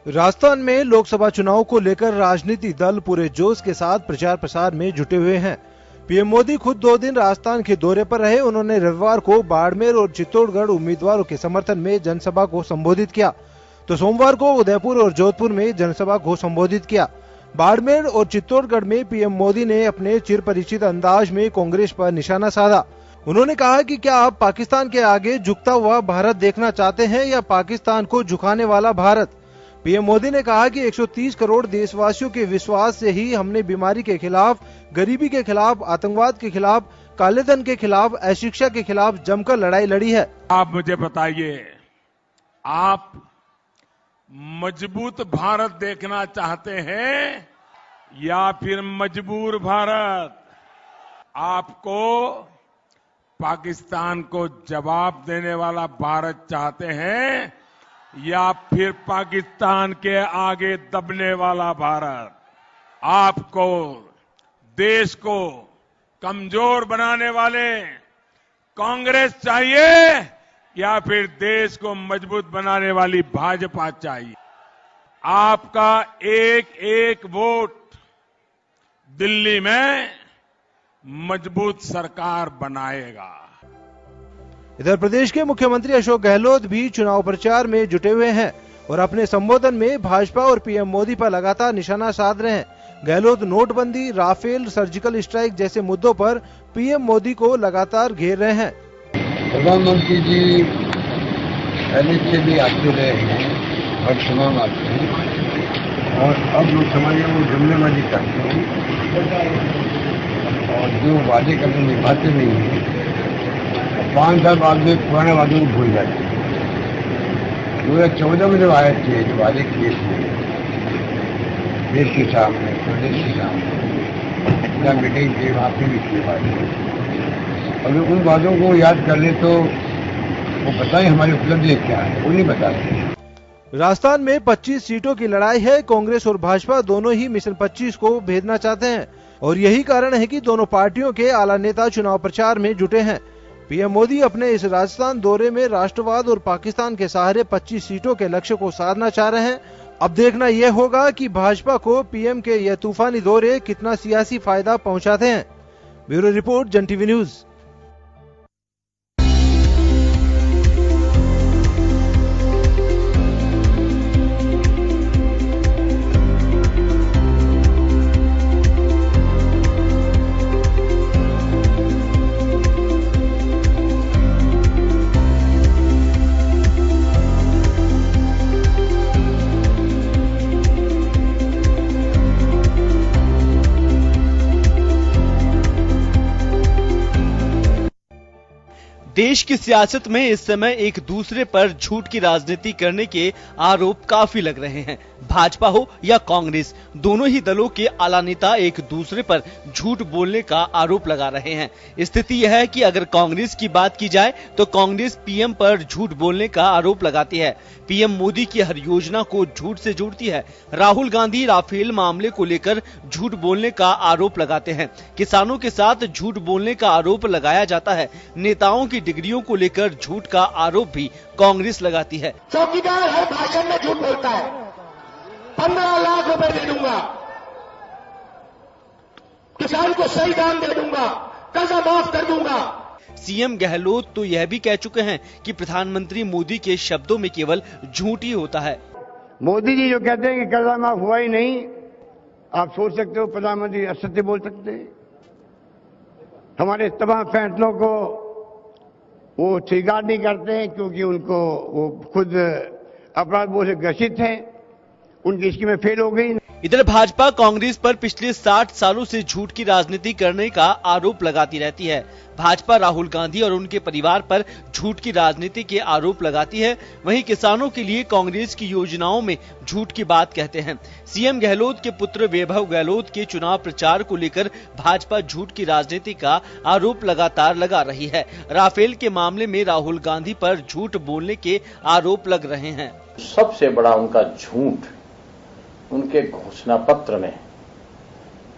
राजस्थान में लोकसभा चुनाव को लेकर राजनीतिक दल पूरे जोश के साथ प्रचार प्रसार में जुटे हुए हैं। पीएम मोदी खुद 2 दिन राजस्थान के दौरे पर रहे। उन्होंने रविवार को बाड़मेर और चित्तौड़गढ़ उम्मीदवारों के समर्थन में जनसभा को संबोधित किया, तो सोमवार को उदयपुर और जोधपुर में जनसभा को संबोधित किया। बाड़मेर और चित्तौड़गढ़ में पीएम मोदी ने अपने चिरपरिचित अंदाज में कांग्रेस पर निशाना साधा। उन्होंने कहा कि क्या आप पाकिस्तान के आगे झुकता हुआ भारत देखना चाहते हैं या पाकिस्तान को झुकाने वाला भारत। पीएम मोदी ने कहा कि 130 करोड़ देशवासियों के विश्वास से ही हमने बीमारी के खिलाफ, गरीबी के खिलाफ, आतंकवाद के खिलाफ, कालेधन के खिलाफ, अशिक्षा के खिलाफ जमकर लड़ाई लड़ी है। आप मुझे बताइए, आप मजबूत भारत देखना चाहते हैं या फिर मजबूर भारत? आपको पाकिस्तान को जवाब देने वाला भारत चाहते हैं या फिर पाकिस्तान के आगे दबने वाला भारत? आपको देश को कमजोर बनाने वाले कांग्रेस चाहिए या फिर देश को मजबूत बनाने वाली भाजपा चाहिए? आपका एक एक वोट दिल्ली में मजबूत सरकार बनाएगा। इधर प्रदेश के मुख्यमंत्री अशोक गहलोत भी चुनाव प्रचार में जुटे हुए हैं और अपने संबोधन में भाजपा और पीएम मोदी पर लगातार निशाना साध रहे हैं। गहलोत नोटबंदी, राफेल, सर्जिकल स्ट्राइक जैसे मुद्दों पर पीएम मोदी को लगातार घेर रहे हैं। प्रधानमंत्री जी पहले से भी आते रहे हैं और तमाम आते हैं और अब लोग समझे वो जुमलेबाजी करते हैं और जो वादे करके निभाते नहीं हैं। 5 साल बाद में पुराने वादों को भूल जाते हैं। 2014 में जब आए थे जो वादे किए थे देश के सामने, प्रदेश के सामने मीटिंग की, वहाँ पे भी किए वादे। अगर उन वादों को याद कर ले तो वो बताएं हमारी उपलब्धि क्या है, वो नहीं बताते। राजस्थान में 25 सीटों की लड़ाई है। कांग्रेस और भाजपा दोनों ही मिशन 25 को भेदना चाहते हैं और यही कारण है कि दोनों पार्टियों के आला नेता चुनाव प्रचार में जुटे हैं। पीएम मोदी अपने इस राजस्थान दौरे में राष्ट्रवाद और पाकिस्तान के सहारे 25 सीटों के लक्ष्य को साधना चाह रहे हैं। अब देखना यह होगा कि भाजपा को पीएम के यह तूफानी दौरे कितना सियासी फायदा पहुंचाते हैं। ब्यूरो रिपोर्ट, जन टीवी न्यूज। देश की सियासत में इस समय एक दूसरे पर झूठ की राजनीति करने के आरोप काफी लग रहे हैं। भाजपा हो या कांग्रेस, दोनों ही दलों के आला नेता एक दूसरे पर झूठ बोलने का आरोप लगा रहे हैं। स्थिति यह है कि अगर कांग्रेस की बात की जाए तो कांग्रेस पीएम पर झूठ बोलने का आरोप लगाती है। पीएम मोदी की हर योजना को झूठ से जोड़ती है। राहुल गांधी राफेल मामले को लेकर झूठ बोलने का आरोप लगाते हैं। किसानों के साथ झूठ बोलने का आरोप लगाया जाता है। नेताओं की डिग्रियों को लेकर झूठ का आरोप भी कांग्रेस लगाती है। चौकीदार हर भाषण में झूठ बोलता है। 15 लाख रुपए दे दूंगा, किसान को सही दाम दे दूंगा, कर्जा माफ कर दूंगा। सीएम गहलोत तो यह भी कह चुके हैं कि प्रधानमंत्री मोदी के शब्दों में केवल झूठ ही होता है। मोदी जी जो कहते हैं कि कर्जा माफ हुआ ही नहीं, आप सोच सकते हो प्रधानमंत्री असत्य बोल सकते हैं। हमारे तमाम फैसलों को वो स्वीकार नहीं करते हैं क्योंकि उनको वो खुद अपराध बोध से ग्रसित हैं, उनकी स्कीमें फेल हो गई। इधर भाजपा कांग्रेस पर पिछले 60 सालों से झूठ की राजनीति करने का आरोप लगाती रहती है। भाजपा राहुल गांधी और उनके परिवार पर झूठ की राजनीति के आरोप लगाती है। वहीं किसानों के लिए कांग्रेस की योजनाओं में झूठ की बात कहते हैं। सीएम गहलोत के पुत्र वैभव गहलोत के चुनाव प्रचार को लेकर भाजपा झूठ की राजनीति का आरोप लगातार लगा रही है। राफेल के मामले में राहुल गांधी पर झूठ बोलने के आरोप लग रहे हैं। सबसे बड़ा उनका झूठ उनके घोषणा पत्र में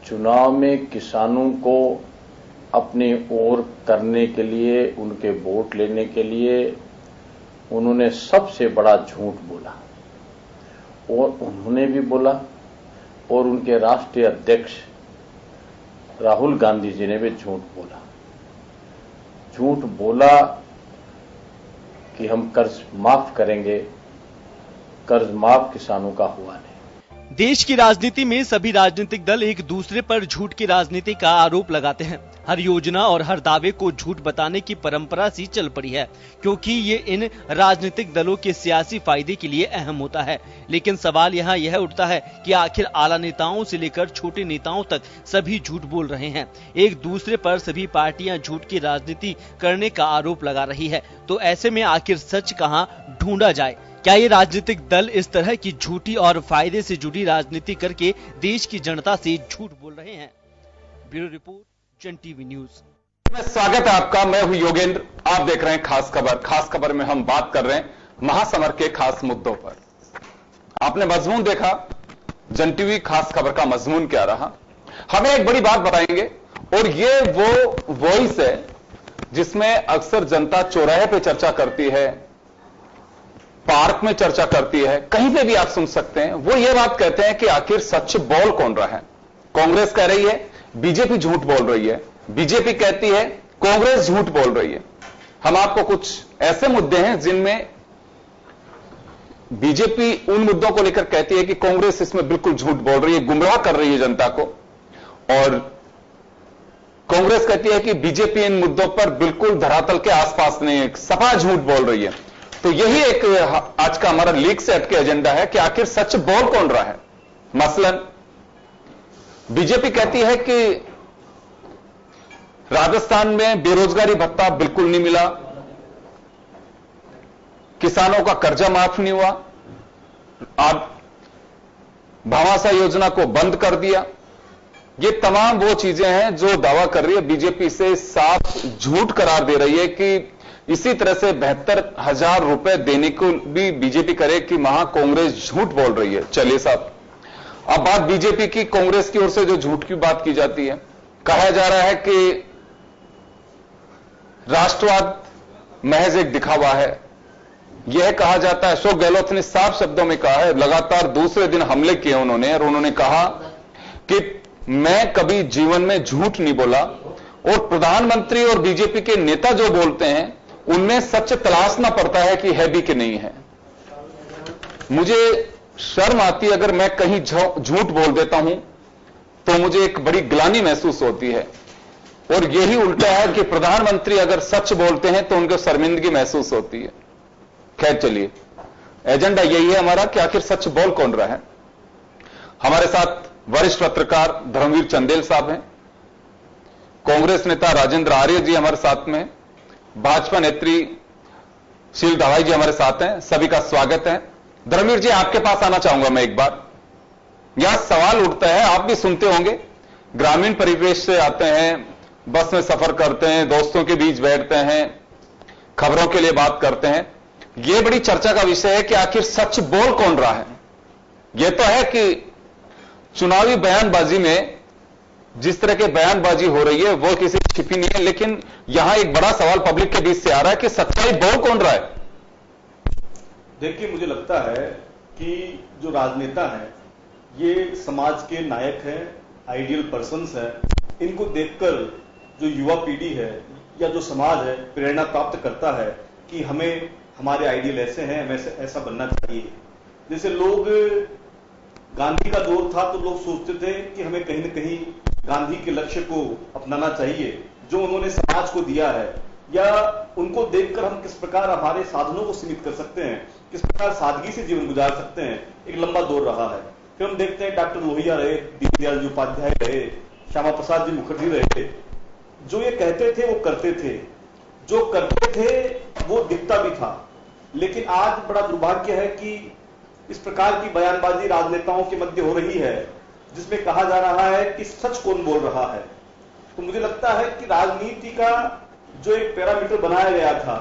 चुनाव में किसानों को अपनी ओर करने के लिए, उनके वोट लेने के लिए उन्होंने सबसे बड़ा झूठ बोला। और उन्होंने भी बोला और उनके राष्ट्रीय अध्यक्ष राहुल गांधी जी ने भी झूठ बोला। झूठ बोला कि हम कर्ज माफ करेंगे, कर्ज माफ किसानों का हुआ नहीं। देश की राजनीति में सभी राजनीतिक दल एक दूसरे पर झूठ की राजनीति का आरोप लगाते हैं। हर योजना और हर दावे को झूठ बताने की परंपरा सी चल पड़ी है, क्योंकि ये इन राजनीतिक दलों के सियासी फायदे के लिए अहम होता है। लेकिन सवाल यहाँ यह उठता है कि आखिर आला नेताओं से लेकर छोटे नेताओं तक सभी झूठ बोल रहे हैं। एक दूसरे पर सभी पार्टियां झूठ की राजनीति करने का आरोप लगा रही है। तो ऐसे में आखिर सच कहाँ ढूंढा जाए? क्या ये राजनीतिक दल इस तरह की झूठी और फायदे से जुड़ी राजनीति करके देश की जनता से झूठ बोल रहे हैं? ब्यूरो रिपोर्ट, जन टीवी न्यूज। स्वागत है आपका, मैं हूं योगेंद्र। आप देख रहे हैं खास खबर। खास खबर में हम बात कर रहे हैं महासमर के खास मुद्दों पर। आपने मजमून देखा, जन टीवी खास खबर का मजमून क्या रहा। हमें एक बड़ी बात बताएंगे, और ये वो वॉइस है जिसमें अक्सर जनता चौराहे पे चर्चा करती है, पार्क में चर्चा करती है, कहीं पे भी आप सुन सकते हैं। वो ये बात कहते हैं कि आखिर सच बोल कौन रहा है। कांग्रेस कह रही है बीजेपी झूठ बोल रही है, बीजेपी कहती है कांग्रेस झूठ बोल रही है। हम आपको कुछ ऐसे मुद्दे हैं जिनमें बीजेपी उन मुद्दों को लेकर कहती है कि कांग्रेस इसमें बिल्कुल झूठ बोल रही है, गुमराह कर रही है जनता को, और कांग्रेस कहती है कि बीजेपी इन मुद्दों पर बिल्कुल धरातल के आसपास नहीं है, सफा झूठ बोल रही है। तो यही एक आज का हमारा लीक से हटके एजेंडा है कि आखिर सच बोल कौन रहा है। मसलन बीजेपी कहती है कि राजस्थान में बेरोजगारी भत्ता बिल्कुल नहीं मिला, किसानों का कर्जा माफ नहीं हुआ, आप भामाशाह योजना को बंद कर दिया। ये तमाम वो चीजें हैं जो दावा कर रही है बीजेपी से साफ झूठ करार दे रही है कि इसी तरह से 72,000 रुपए देने को भी बीजेपी करे कि महा कांग्रेस झूठ बोल रही है। चलिए साहब, अब बात बीजेपी की, कांग्रेस की ओर से जो झूठ की बात की जाती है, कहा जा रहा है कि राष्ट्रवाद महज एक दिखावा है। यह कहा जाता है, अशोक गहलोत ने साफ शब्दों में कहा है, लगातार दूसरे दिन हमले किए उन्होंने, और उन्होंने कहा कि मैं कभी जीवन में झूठ नहीं बोला, और प्रधानमंत्री और बीजेपी के नेता जो बोलते हैं उनमें सच तलाशना पड़ता है कि है भी कि नहीं है। मुझे शर्म आती है अगर मैं कहीं झूठ बोल देता हूं तो मुझे एक बड़ी ग्लानि महसूस होती है, और यही उल्टा है कि प्रधानमंत्री अगर सच बोलते हैं तो उनको शर्मिंदगी महसूस होती है। खैर चलिए, एजेंडा यही है हमारा कि आखिर सच बोल कौन रहा है। हमारे साथ वरिष्ठ पत्रकार धर्मवीर चंदेल साहब हैं, कांग्रेस नेता राजेंद्र आर्य जी हमारे साथ में, भाजपा नेत्री शील दवाई जी हमारे साथ हैं। सभी का स्वागत है। धर्मवीर जी, आपके पास आना चाहूंगा मैं एक बार। यहां सवाल उठता है, आप भी सुनते होंगे, ग्रामीण परिवेश से आते हैं, बस में सफर करते हैं, दोस्तों के बीच बैठते हैं, खबरों के लिए बात करते हैं। यह बड़ी चर्चा का विषय है कि आखिर सच बोल कौन रहा है। यह तो है कि चुनावी बयानबाजी में जिस तरह के बयानबाजी हो रही है वो किसी छिपी नहीं है, लेकिन यहां एक बड़ा सवाल पब्लिक के बीच से आ रहा है कि सच्चाई बोल कौन रहा है। देखिए, मुझे लगता है कि जो राजनेता हैं ये समाज के नायक हैं, आइडियल पर्सन्स हैं। इनको देखकर जो युवा पीढ़ी है या जो समाज है प्रेरणा प्राप्त करता है कि हमें हमारे आइडियल ऐसे हैं, हमें ऐसा बनना चाहिए। जैसे लोग गांधी का दौर था तो लोग सोचते थे कि हमें कहीं ना कहीं गांधी के लक्ष्य को अपनाना चाहिए जो उन्होंने समाज को दिया है, या उनको देखकर हम किस प्रकार हमारे साधनों को सीमित कर सकते हैं, किस प्रकार सादगी से जीवन गुजार सकते हैं। एक लंबा दौर रहा है। फिर हम देखते हैं डॉक्टर लोहिया रहे, दीनदयाल जी उपाध्याय रहे, श्यामा प्रसाद जी मुखर्जी रहे, जो ये कहते थे वो करते थे, जो करते थे वो दिखता भी था। लेकिन आज बड़ा दुर्भाग्य है कि इस प्रकार की बयानबाजी राजनेताओं के मध्य हो रही है जिसमें कहा जा रहा है कि सच कौन बोल रहा है। तो मुझे लगता है कि राजनीति का जो एक पैरामीटर बनाया गया था,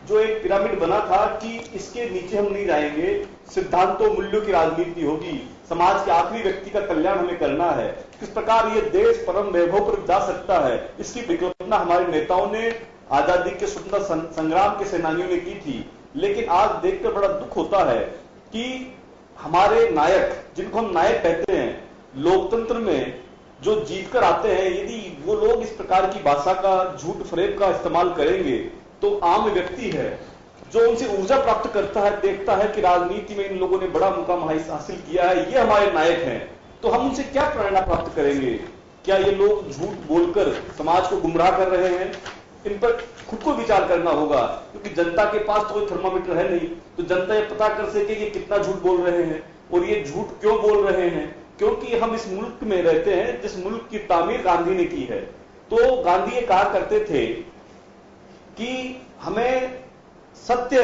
जो एक पिरामिड बना था कि इसके नीचे हम नहीं जाएंगे, सिद्धांतों मूल्यों की राजनीति होगी, समाज के आखिरी व्यक्ति का कल्याण हमें करना है, किस प्रकार ये देश परम वैभव पर जा सकता है, इसकी परिकल्पना हमारे नेताओं ने आजादी के स्वतंत्रता संग्राम के सेनानियों ने की थी। लेकिन आज देखकर बड़ा दुख होता है कि हमारे नायक, जिनको हम नायक कहते हैं, लोकतंत्र में जो जीतकर आते हैं, यदि वो लोग इस प्रकार की भाषा का, झूठ फरेब का इस्तेमाल करेंगे तो आम व्यक्ति है जो उनसे ऊर्जा प्राप्त करता है, देखता है कि राजनीति में इन लोगों ने बड़ा मुकाम हासिल किया है, ये हमारे नायक हैं, तो हम उनसे क्या प्रेरणा प्राप्त करेंगे? क्या ये लोग झूठ बोलकर समाज को गुमराह कर रहे हैं? इन पर खुद को विचार करना होगा, क्योंकि जनता के पास तो कोई थर्मामीटर है नहीं, तो जनता ये पता कर सके कि कितना झूठ बोल रहे हैं और ये झूठ क्यों बोल रहे हैं। क्योंकि हम इस मुल्क में रहते हैं जिस मुल्क की तामीर गांधी ने की है। तो गांधी ये कहा करते थे कि हमें सत्य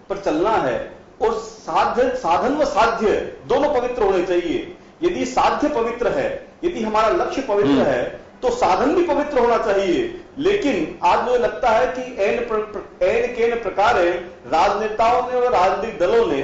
पर चलना है और साधन व साध्य दोनों पवित्र होने चाहिए। यदि साध्य पवित्र है, यदि हमारा लक्ष्य पवित्र है, तो साधन भी पवित्र होना चाहिए। लेकिन आज मुझे लगता है कि एन प्रकार राजनेताओं ने और राजनीतिक दलों ने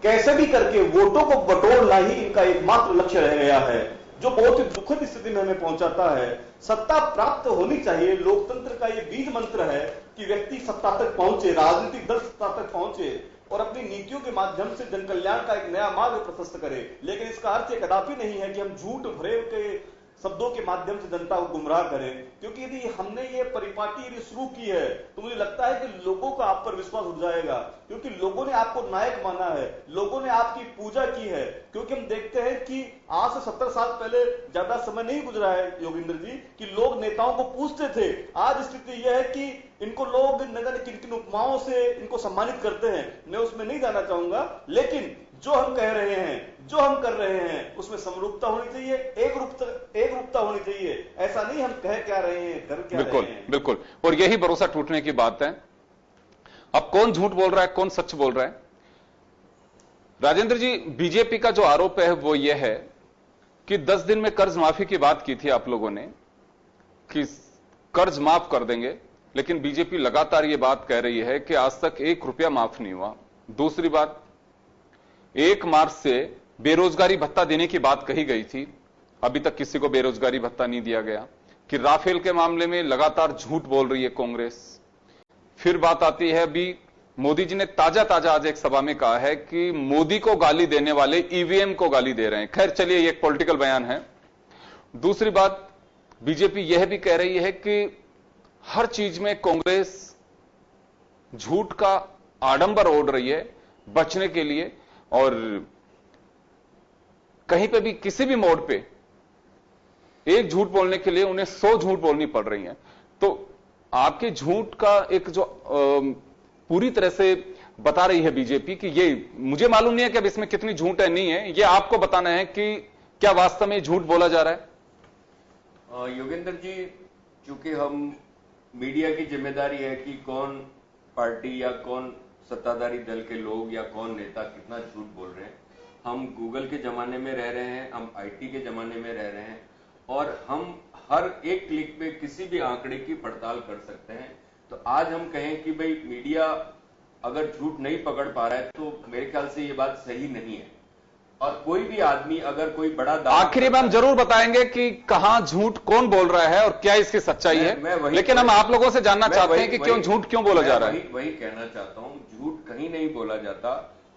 कैसे भी करके वोटों को बटोरना ही इनका एकमात्र लक्ष्य रह गया है, जो बहुत ही दुखद स्थिति में हमें पहुंचाता है। सत्ता प्राप्त होनी चाहिए, लोकतंत्र का ये बीज मंत्र है कि व्यक्ति सत्ता तक पहुंचे, राजनीतिक दल सत्ता तक पहुंचे और अपनी नीतियों के माध्यम से जन कल्याण का एक नया मार्ग प्रशस्त करे। लेकिन इसका अर्थ यह कदापि नहीं है कि हम झूठ फरेब के शब्दों के माध्यम से जनता को गुमराह करें, क्योंकि यदि हमने ये परिपाटी यदि शुरू की है तो मुझे लगता है कि लोगों का आप पर विश्वास उठ जाएगा, क्योंकि लोगों ने आपको नायक माना है, लोगों ने आपकी पूजा की है। क्योंकि हम देखते हैं कि आज से 70 साल पहले, ज्यादा समय नहीं गुजरा है योगेंद्र जी, कि लोग नेताओं को पूछते थे। आज स्थिति यह है कि इनको लोग न जाने किन किन उपमाओं से इनको सम्मानित करते हैं, मैं उसमें नहीं जाना चाहूंगा। लेकिन जो हम कह रहे हैं, जो हम कर रहे हैं, उसमें समरूपता होनी चाहिए, एक रूपता होनी चाहिए। ऐसा नहीं हम कह क्या रहे हैं, कर क्या रहे हैं। बिल्कुल, और यही भरोसा टूटने की बात है। अब कौन झूठ बोल रहा है, कौन सच बोल रहा है? राजेंद्र जी, बीजेपी का जो आरोप है वो ये है कि 10 दिन में कर्ज माफी की बात की थी आप लोगों ने कि कर्ज माफ कर देंगे, लेकिन बीजेपी लगातार ये बात कह रही है कि आज तक 1 रुपया माफ नहीं हुआ। दूसरी बात, 1 मार्च से बेरोजगारी भत्ता देने की बात कही गई थी, अभी तक किसी को बेरोजगारी भत्ता नहीं दिया गया। कि राफेल के मामले में लगातार झूठ बोल रही है कांग्रेस। फिर बात आती है, अभी मोदी जी ने ताजा आज एक सभा में कहा है कि मोदी को गाली देने वाले ईवीएम को गाली दे रहे हैं। खैर चलिए, ये एक पॉलिटिकल बयान है। दूसरी बात, बीजेपी यह भी कह रही है कि हर चीज में कांग्रेस झूठ का आडंबर ओढ़ रही है बचने के लिए, और कहीं पे भी किसी भी मोड़ पे एक झूठ बोलने के लिए उन्हें 100 झूठ बोलनी पड़ रही है। तो आपके झूठ का एक जो पूरी तरह से बता रही है बीजेपी कि ये, मुझे मालूम नहीं है कि अब इसमें कितनी झूठ है, नहीं है, ये आपको बताना है कि क्या वास्तव में झूठ बोला जा रहा है। योगेंद्र जी, चूंकि हम मीडिया की जिम्मेदारी है कि कौन पार्टी या कौन सत्ताधारी दल के लोग या कौन नेता कितना झूठ बोल रहे हैं। हम गूगल के जमाने में रह रहे हैं, हम आईटी के जमाने में रह रहे हैं, और हम हर एक क्लिक पे किसी भी आंकड़े की पड़ताल कर सकते हैं। तो आज हम कहें कि भाई मीडिया अगर झूठ नहीं पकड़ पा रहा है, तो मेरे ख्याल से ये बात सही नहीं है। और कोई भी आदमी अगर कोई बड़ा आखिरी में हम जरूर बताएंगे कि कहां झूठ कौन बोल रहा है और क्या इसकी सच्चाई है, लेकिन हम आप लोगों से जानना चाहते हैं कि झूठ क्यों बोला जा रहा है। वही कहना चाहता हूं, झूठ कहीं नहीं बोला जाता।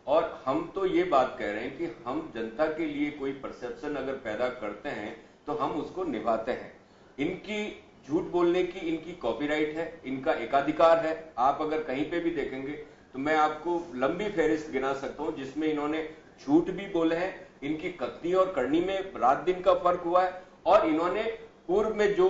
और हम तो ये बात कह रहे हैं कि हम जनता के लिए कोई परसेप्शन अगर पैदा करते हैं तो हम उसको निभाते हैं। इनकी झूठ बोलने की इनकी कॉपीराइट है, इनका एकाधिकार है। आप अगर कहीं पे भी देखेंगे तो मैं आपको लंबी फहरिस्त गिना सकता हूं जिसमें इन्होंने झूठ भी बोले हैं। इनकी कथनी और करनी में रात दिन का फर्क हुआ है, और इन्होंने पूर्व में जो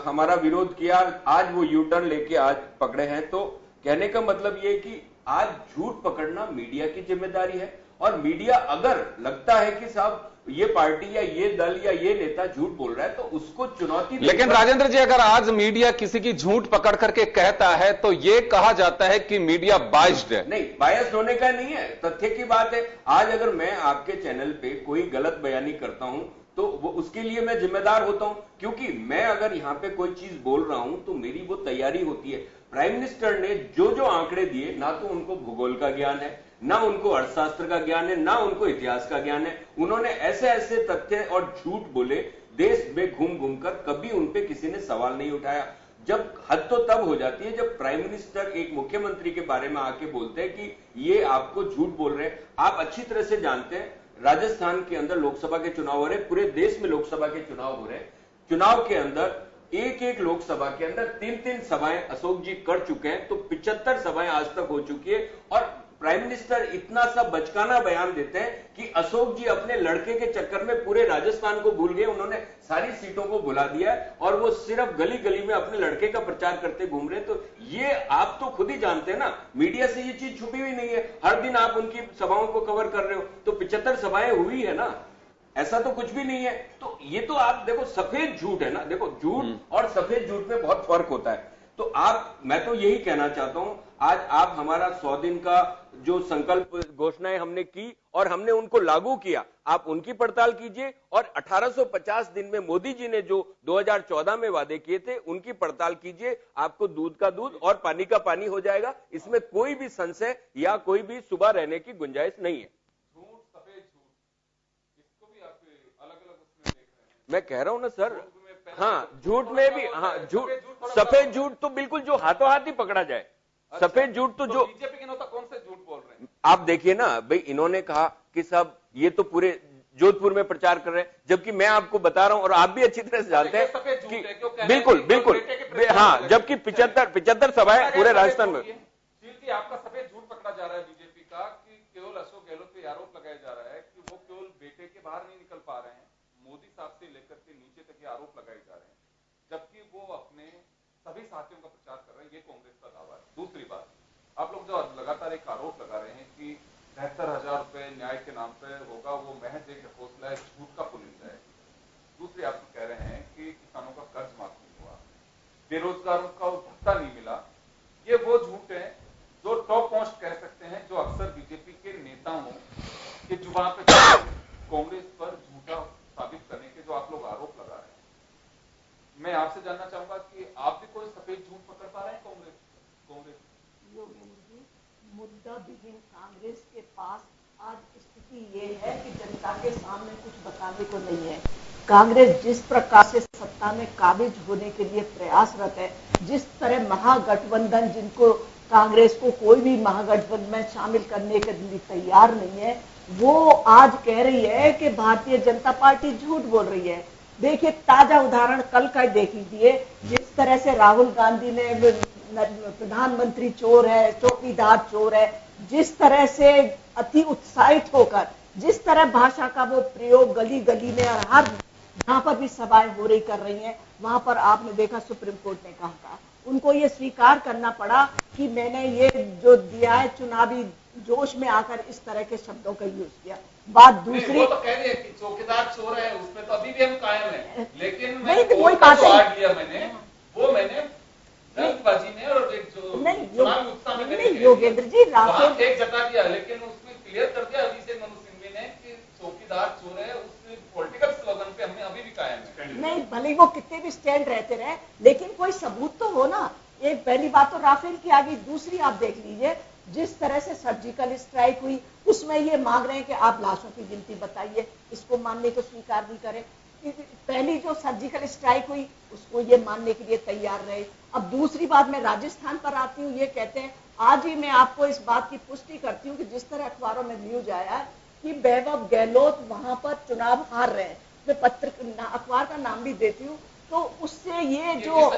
हमारा विरोध किया, आज वो यू टर्न लेके आज पकड़े हैं। तो कहने का मतलब ये कि आज झूठ पकड़ना मीडिया की जिम्मेदारी है, और मीडिया अगर लगता है कि साहब ये पार्टी या ये दल या ये नेता झूठ बोल रहा है तो उसको चुनौती। लेकिन राजेंद्र जी, अगर आज मीडिया किसी की झूठ पकड़ करके कहता है तो ये कहा जाता है कि मीडिया बायस्ड है। नहीं, बायस्ड होने का नहीं है, तथ्य की बात है। आज अगर मैं आपके चैनल पे कोई गलत बयानी करता हूं तो वो उसके लिए मैं जिम्मेदार होता हूं, क्योंकि मैं अगर यहां पे कोई चीज बोल रहा हूं तो मेरी वो तैयारी होती है। प्राइम मिनिस्टर ने जो जो आंकड़े दिए, ना तो उनको भूगोल का ज्ञान है, ना उनको अर्थशास्त्र का ज्ञान है, ना उनको इतिहास का ज्ञान है। उन्होंने ऐसे ऐसे तथ्य और झूठ बोले, देश में घूम घूम कर, कभी उन पे किसी ने सवाल नहीं उठाया। जब हद तो तब हो जाती है जब प्राइम मिनिस्टर एक मुख्यमंत्री के बारे में आके बोलते हैं कि ये आपको झूठ बोल रहे हैं। आप अच्छी तरह से जानते हैं राजस्थान के अंदर लोकसभा के चुनाव हो रहे, पूरे देश में लोकसभा के चुनाव हो रहे। चुनाव के अंदर एक एक लोकसभा के अंदर 3-3 सभाएं अशोक जी कर चुके हैं, तो 75 सभाएं आज तक हो चुकी है। और प्राइम मिनिस्टर इतना सा बचकाना बयान देते हैं कि अशोक जी अपने लड़के के चक्कर में पूरे राजस्थान को भूल गए, उन्होंने सारी सीटों को भुला दिया है और वो सिर्फ गली गली में अपने लड़के का प्रचार करते घूम रहे। तो ये आप तो खुद ही जानते हैं ना, मीडिया से ये चीज छुपी हुई नहीं है, हर दिन आप उनकी सभाओं को कवर कर रहे हो। तो 75 सभाएं हुई है ना, ऐसा तो कुछ भी नहीं है। तो ये तो आप देखो सफेद झूठ है ना, देखो झूठ और सफेद झूठ में बहुत फर्क होता है। तो मैं तो यही कहना चाहता हूं, आज आप हमारा 100 दिन का जो संकल्प घोषणाएं हमने की और हमने उनको लागू किया, आप उनकी पड़ताल कीजिए। और 1850 दिन में मोदी जी ने जो 2014 में वादे किए थे उनकी पड़ताल कीजिए, आपको दूध का दूध और पानी का पानी हो जाएगा। इसमें कोई भी संशय या कोई भी सुबह रहने की गुंजाइश नहीं है। मैं कह रहा हूं ना सर, हाँ झूठ में भी, हाँ झूठ, सफेद झूठ तो बिल्कुल जो हाथों हाथ ही पकड़ा जाए। सफेद झूठ तो जो बीजेपी के नेता कौन से झूठ बोल रहे हैं आप देखिए ना भाई, इन्होंने कहा कि सब ये तो पूरे जोधपुर में प्रचार कर रहे हैं, जबकि मैं आपको बता रहा हूं और आप भी अच्छी तरह से जानते हैं कि बिल्कुल बिल्कुल हाँ, जबकि 75 सभाएं पूरे राजस्थान में। आपका सफेद झूठ पकड़ा जा रहा है बीजेपी का कि केवल अशोक गहलोत पे आरोप लगाया जा रहा है कि वो केवल बेटे के बाहर नहीं निकल पा रहे हैं, मोदी साहब से लेकर के नीचे तक ये आरोप लगाए जा रहे हैं, जबकि वो अपने सभी साथियों का प्रचार कर रहे हैं। ये कांग्रेस का दावा है। दूसरी बात, आप लोग जो लगातार एक आरोप लगा रहे हैं कि 73,000 रुपए न्याय के नाम पे होगा, वो महज एक हौसला है, झूठ का पुलिंदा है। दूसरी आप कह रहे हैं कि किसानों का कर्ज माफ नहीं हुआ, बेरोजगारों का भत्ता नहीं मिला। ये वो झूठ है जो टॉप मोस्ट कह सकते हैं, जो अक्सर बीजेपी के नेताओं के जुबान पे कांग्रेस पर झूठा साबित करने के जो आप लोग आरोप लगा रहे हैं। मैं आपसे जानना चाहूंगा कि आप भी कोई सफेद झूठ पकड़ पा रहे हैं कांग्रेस? मुद्दा विहीन कांग्रेस के पास आज स्थिति ये है कि जनता के सामने कुछ बताने को नहीं है। कांग्रेस जिस प्रकार से सत्ता में काबिज होने के लिए प्रयासरत है, जिस तरह महागठबंधन, जिनको कांग्रेस को कोई भी महागठबंधन में शामिल करने के लिए तैयार नहीं है, वो आज कह रही है कि भारतीय जनता पार्टी झूठ बोल रही है। देखिए ताजा उदाहरण कल का देख लीजिए, जिस तरह से राहुल गांधी ने प्रधानमंत्री चोर है, चौकीदार चोर है, जिस तरह से अति उत्साहित होकर जिस तरह भाषा का वो प्रयोग गली गली में और हर जहां पर भी सभाएं हो रही कर रही हैं, वहां पर आपने देखा सुप्रीम कोर्ट ने कहा था, उनको ये स्वीकार करना पड़ा कि मैंने ये जो दिया है चुनावी जोश में आकर इस तरह के शब्दों का यूज किया। बात दूसरी, वो तो कह रही है कि चौकीदार चोर है, उसमें तो अभी भी हम कायम हैं, लेकिन नहीं तो कोई बात लिया मैंने जल्दबाजी में और एक जो चुनावी उत्साह में नहीं योगेंद्र जी राफेल एक जता दिया, लेकिन उसमें क्लियर कर दिया अभिषेक मनु सिंघवी ने कि चौकीदार चोर है, उस पॉलिटिकल स्लोगन पे हमने अभी भी कायम है। नहीं, भले वो कितने भी स्टैंड रहते रहे, लेकिन कोई सबूत तो हो ना। एक पहली बात तो राफेल की आ गई, दूसरी आप देख लीजिए जिस तरह से सर्जिकल स्ट्राइक हुई, उसमें ये मांग रहे हैं कि आप लाशों की गिनती बताइए, इसको मानने को स्वीकार नहीं करें। पहली जो सर्जिकल स्ट्राइक हुई उसको ये मानने के लिए तैयार रहे। अब दूसरी बात मैं राजस्थान पर आती हूँ, ये कहते हैं, आज ही मैं आपको इस बात की पुष्टि करती हूँ कि जिस तरह अखबारों में न्यूज आया है कि वैभव गहलोत वहां पर चुनाव हार रहे हैं, मैं अखबार का नाम भी देती हूँ, तो उससे ये जो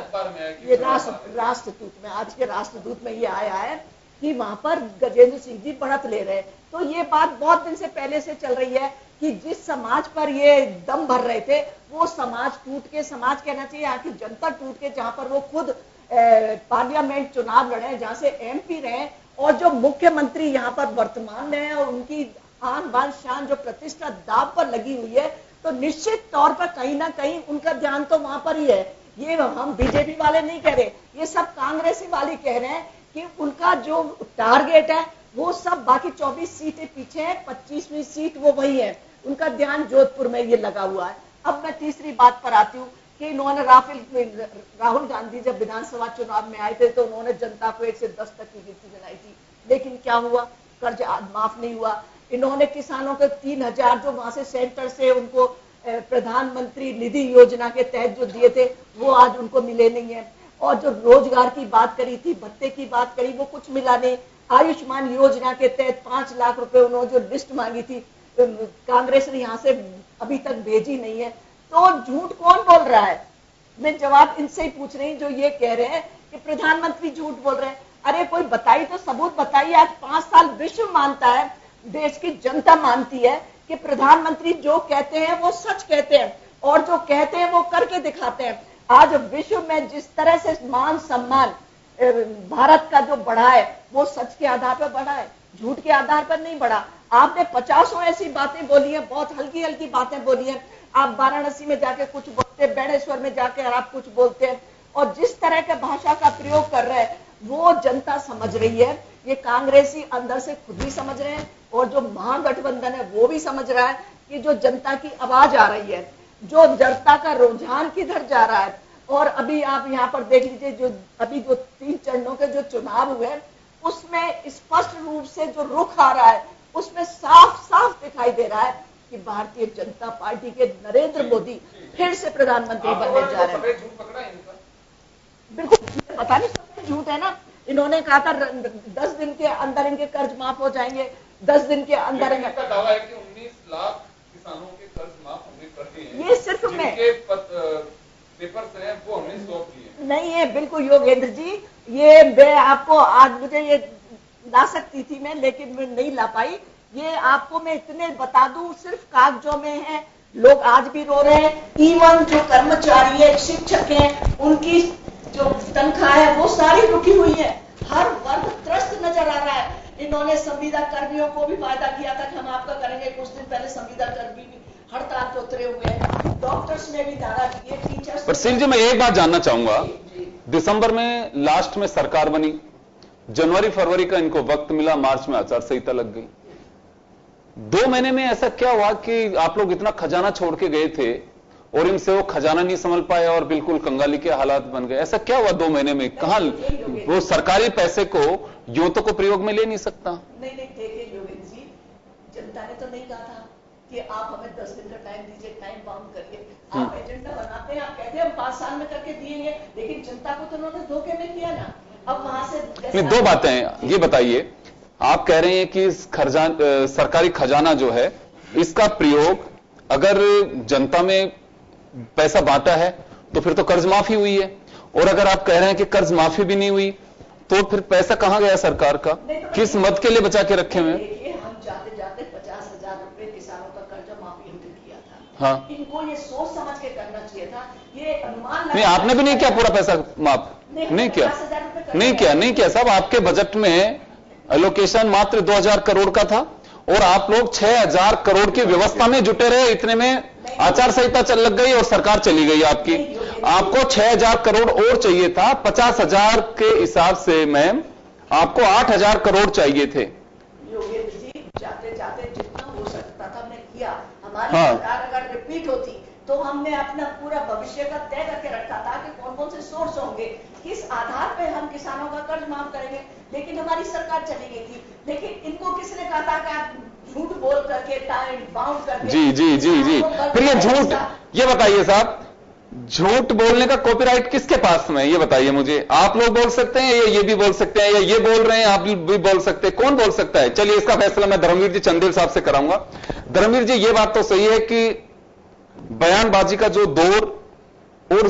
ये राष्ट्रदूत में, आज के राष्ट्रदूत में ये आया है कि वहां पर गजेंद्र सिंह जी बढ़त ले रहे हैं। तो ये बात बहुत दिन से पहले से चल रही है कि जिस समाज पर ये दम भर रहे थे वो समाज टूट के, समाज कहना चाहिए यहाँ की जनता टूट के, जहां पर वो खुद पार्लियामेंट चुनाव लड़े, जहां से MP रहे, और जो मुख्यमंत्री यहाँ पर वर्तमान में है और उनकी आन बान शान जो प्रतिष्ठा दाव पर लगी हुई है, तो निश्चित तौर पर कहीं ना कहीं उनका ध्यान तो वहां पर ही है। ये हम बीजेपी वाले नहीं कह रहे, ये सब कांग्रेसी वाले कह रहे हैं कि उनका जो टारगेट है वो सब बाकी 24 सीटें पीछे है, 25वीं सीट वो वही है, उनका ध्यान जोधपुर में ये लगा हुआ है। अब मैं तीसरी बात पर आती हूँ कि इन्होंने राहुल गांधी जब विधानसभा चुनाव में आए थे तो उन्होंने जनता को 1 से 10 तक की गिनती बनाई थी, लेकिन क्या हुआ, कर्ज माफ नहीं हुआ। इन्होंने किसानों को 3,000 जो वहां से सेंटर से उनको प्रधानमंत्री निधि योजना के तहत जो दिए थे वो आज उनको मिले नहीं है। और जो रोजगार की बात करी थी, भत्ते की बात करी, वो कुछ मिला नहीं। आयुष्मान योजना के तहत 5 लाख रुपए उन्होंने जो लिस्ट मांगी थी, कांग्रेस ने यहां से अभी तक भेजी नहीं है। तो झूठ कौन बोल रहा है? मैं जवाब इनसे ही पूछ रही हूँ जो ये कह रहे हैं कि प्रधानमंत्री झूठ बोल रहे हैं। अरे कोई बताइए तो, सबूत बताइए। आज 5 साल विश्व मानता है, देश की जनता मानती है कि प्रधानमंत्री जो कहते हैं वो सच कहते हैं और जो कहते हैं वो करके दिखाते हैं। आज विश्व में जिस तरह से मान सम्मान भारत का जो बढ़ा है, वो सच के आधार पर बढ़ा है, झूठ के आधार पर नहीं बढ़ा। आपने 50 ऐसी बातें बोली हैं, बहुत हल्की हल्की बातें बोली हैं। आप वाराणसी में जाके कुछ बोलते हैं, बेणेश्वर में जाके आप कुछ बोलते हैं, और जिस तरह के भाषा का प्रयोग कर रहे हैं वो जनता समझ रही है। ये कांग्रेसी अंदर से खुद भी समझ रहे हैं और जो महागठबंधन है वो भी समझ रहा है कि जो जनता की आवाज आ रही है, जो जनता का रुझान किधर जा रहा है। और अभी आप यहाँ पर देख लीजिए, जो अभी जो 3 चरणों के जो चुनाव हुए उसमें स्पष्ट रूप से जो रुख आ रहा है उसमें साफ साफ दिखाई दे रहा है कि भारतीय जनता पार्टी के नरेंद्र मोदी फिर से प्रधानमंत्री बनने जा रहे हैं। बिल्कुल पता नहीं सब झूठ है ना। इन्होंने कहा था 10 दिन के अंदर इनके कर्ज माफ हो जाएंगे, 10 दिन के अंदर इनका दावा है कि 19 लाख किसानों के कर्ज माफ हमने कर दिए हैं। ये सिर्फ मैं पेपर्स हैं वो हमने सौंप दिए नहीं है। बिल्कुल योगेंद्र जी, ये मैं आपको आज मुझे ये ला सकती थी मैं, लेकिन मैं नहीं ला पाई। ये आपको मैं इतने बता दूं, सिर्फ कागजों में है। लोग आज भी रो रहे हैं। इवन जो कर्मचारी है, शिक्षक हैं, उनकी जो तनख्वाह है वो सारी रुकी हुई है। हर वर्ग त्रस्त नजर आ रहा है। इन्होंने संविदा कर्मियों को भी वायदा किया था कि हम आपका करेंगे। कुछ दिन पहले संविदा कर्मी भी हड़ताल पे उतरे हुए हैं। डॉक्टर्स ने भी दावा किए, टीचर्स। पर सिंह जी, मैं एक बात जानना चाहूंगा, दिसंबर में लास्ट में सरकार बनी, जनवरी फरवरी का इनको वक्त मिला, मार्च में आचार संहिता लग गई। 2 महीने में ऐसा क्या हुआ कि आप लोग इतना खजाना छोड़ के गए थे और इनसे वो खजाना नहीं संभल पाए और बिल्कुल कंगाली के हालात बन गए? ऐसा क्या हुआ 2 महीने में? कहां वो सरकारी पैसे को यूं तो को प्रयोग में ले नहीं सकता? नहीं देखिए योगेंद्र जी, जनता ने तो नहीं कहा था कि आप हमें 10 दिन का टाइम दीजिए, टाइम बाउंड करिए। आप एजेंडा बनाते हैं, आप कहते हैं हम 5 साल में करके दिएंगे, लेकिन जनता को तो उन्होंने धोखे में किया ना। अब वहां से 2 बातें हैं, ये बताइए। आप कह रहे हैं कि सरकारी खजाना जो है इसका प्रयोग अगर जनता में पैसा बांटा है तो फिर तो कर्ज माफी हुई है, और अगर आप कह रहे हैं कि कर्ज माफी भी नहीं हुई तो फिर पैसा कहां गया सरकार का? किस मद के लिए बचा के रखे हुए? देखिए, हम जाते जाते 50,000 रुपए किसानों का कर्जा माफी हमने किया था। हाँ, इनको ये सोच समझ के करना चाहिए था। ये अनुमान नहीं, आपने भी नहीं किया पूरा पैसा माफ? नहीं किया साहब। आपके बजट में एलोकेशन मात्र 2,000 करोड़ का था और आप लोग 6,000 करोड़ की व्यवस्था में जुटे रहे। इतने में आचार संहिता लग गई और सरकार चली गई आपकी। आपको 6,000 करोड़ और चाहिए था। 50,000 के हिसाब से मैम आपको 8,000 करोड़ चाहिए थे। योगेंद्र जी, जाते जाते जितना हो सकता था हमने किया। हमारी सरकार अगर रिपीट होती तो हमने अपना पूरा भविष्य का तय करके रखा था कि कौन कौन से सोर्स होंगे, किस आधार पे हम किसानों का कर्ज माफ करेंगे। लेकिन हमारी सरकार चली गई थी। लेकिन इनको किसने कहा था कि आप झूठ बोल करके, टाइम बाउंड करके। जी। फिर ये झूठ, ये बताइए साहब, झूठ बोलने का कॉपीराइट किसके पास में? ये बताइए मुझे। आप लोग बोल सकते हैं, ये भी बोल सकते हैं, या ये बोल रहे हैं आप भी बोल सकते हैं? कौन बोल सकता है? चलिए, इसका फैसला मैं धर्मवीर जी चंदेल साहब से कराऊंगा। धर्मवीर जी, ये बात तो सही है कि बयानबाजी का जो दौर और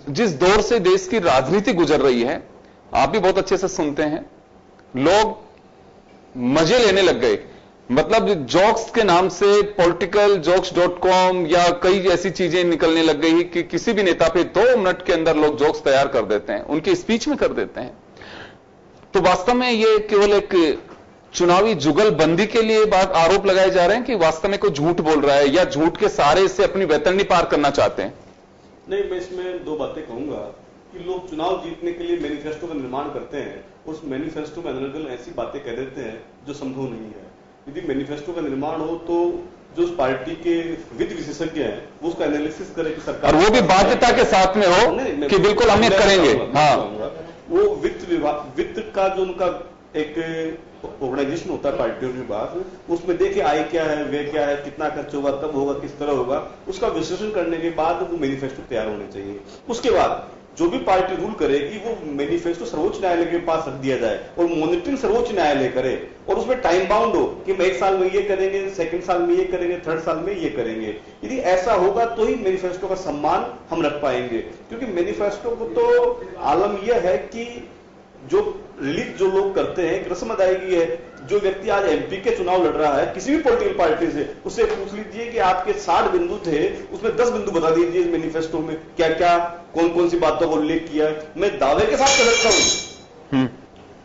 जिस दौर से देश की राजनीति गुजर रही है, आप भी बहुत अच्छे से सुनते हैं, लोग मजे लेने लग गए। मतलब जोक्स के नाम से पॉलिटिकल जोक्स.com या कई ऐसी चीजें निकलने लग गई कि किसी भी नेता पे 2 मिनट के अंदर लोग जोक्स तैयार कर देते हैं, उनकी स्पीच में कर देते हैं। तो वास्तव में ये केवल एक चुनावी जुगलबंदी के लिए बात आरोप लगाए जा रहे हैं कि वास्तव में कोई झूठ बोल रहा है या झूठ के सहारे से अपनी वैतरणी पार करना चाहते हैं? नहीं, मैं इसमें 2 बातें कहूंगा कि लोग चुनाव जीतने के लिए मैनिफेस्टो का निर्माण करते हैं, उस मैनिफेस्टो में अलग अलग ऐसी बातें कह देते हैं जो संभव नहीं है। यदि मैनिफेस्टो का निर्माण हो तो जो उस पार्टी के वित्त विशेषज्ञ हैं वो उसका एनालिसिस करें कि सरकार, और वो भी बाध्यता के साथ में हो कि बिल्कुल हम ये करेंगे। हाँ, वो वित्त का जो उनका एक ऑर्गेनाइजेशन होता है पार्टियों के पास, उसमें देखे आय क्या है, व्यय क्या है, कितना खर्च होगा, कब होगा, किस तरह होगा, उसका विश्लेषण करने के बाद वो मैनिफेस्टो तैयार होने चाहिए। उसके बाद जो भी पार्टी रूल करेगी वो मैनिफेस्टो सर्वोच्च न्यायालय के पास रख दिया जाए और मॉनिटरिंग सर्वोच्च न्यायालय करे और उसमें टाइम बाउंड हो कि हम 1 साल में ये करेंगे, सेकंड साल में ये करेंगे, थर्ड साल में ये करेंगे। यदि ऐसा होगा तो ही मैनिफेस्टो का सम्मान हम रख पाएंगे, क्योंकि मैनिफेस्टो को तो आलम यह है कि जो रिलीज जो लोग करते हैं, एक रस्म अदायगी है। जो व्यक्ति आज एमपी के चुनाव लड़ रहा है किसी भी पॉलिटिकल पार्टी से, उससे पूछ लीजिए कि आपके 60 बिंदु थे, उसमें 10 बिंदु बता दीजिए इस मैनिफेस्टो में क्या क्या कौन कौन सी बातों का उल्लेख किया है। मैं दावे के साथ कह सकता हूं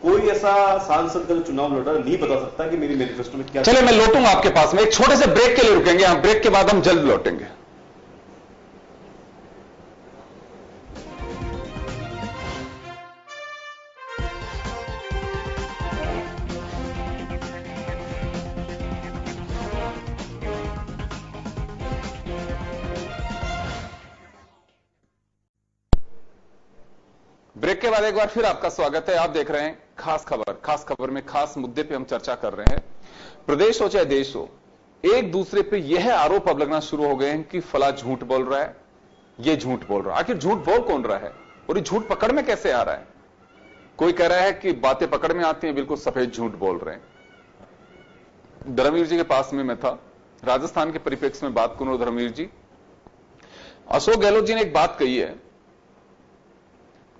कोई ऐसा सांसद का जो चुनाव लड़ रहा है नहीं बता सकता कि मेरी मैनिफेस्टो में क्या। चलिए मैं लौटूंगा आपके पास में, एक छोटे से ब्रेक के लिए रुकेंगे, हम ब्रेक के बाद हम जल्द लौटेंगे। ब्रेक के बाद एक बार फिर आपका स्वागत है। आप देख रहे हैं खास खबर। खास खबर में खास मुद्दे पे हम चर्चा कर रहे हैं। प्रदेश हो चाहे देश हो, एक दूसरे पे यह आरोप अब लगना शुरू हो गए हैं कि फला झूठ बोल रहा है, ये झूठ बोल रहा है। आखिर झूठ बोल कौन रहा है और ये झूठ पकड़ में कैसे आ रहा है? कोई कह रहा है कि बातें पकड़ में आती हैं, बिल्कुल सफेद झूठ बोल रहे हैं। धर्मवीर जी के पास में मैं था, राजस्थान के परिप्रेक्ष्य में बात करूं। धर्मवीर जी, अशोक गहलोत जी ने एक बात कही है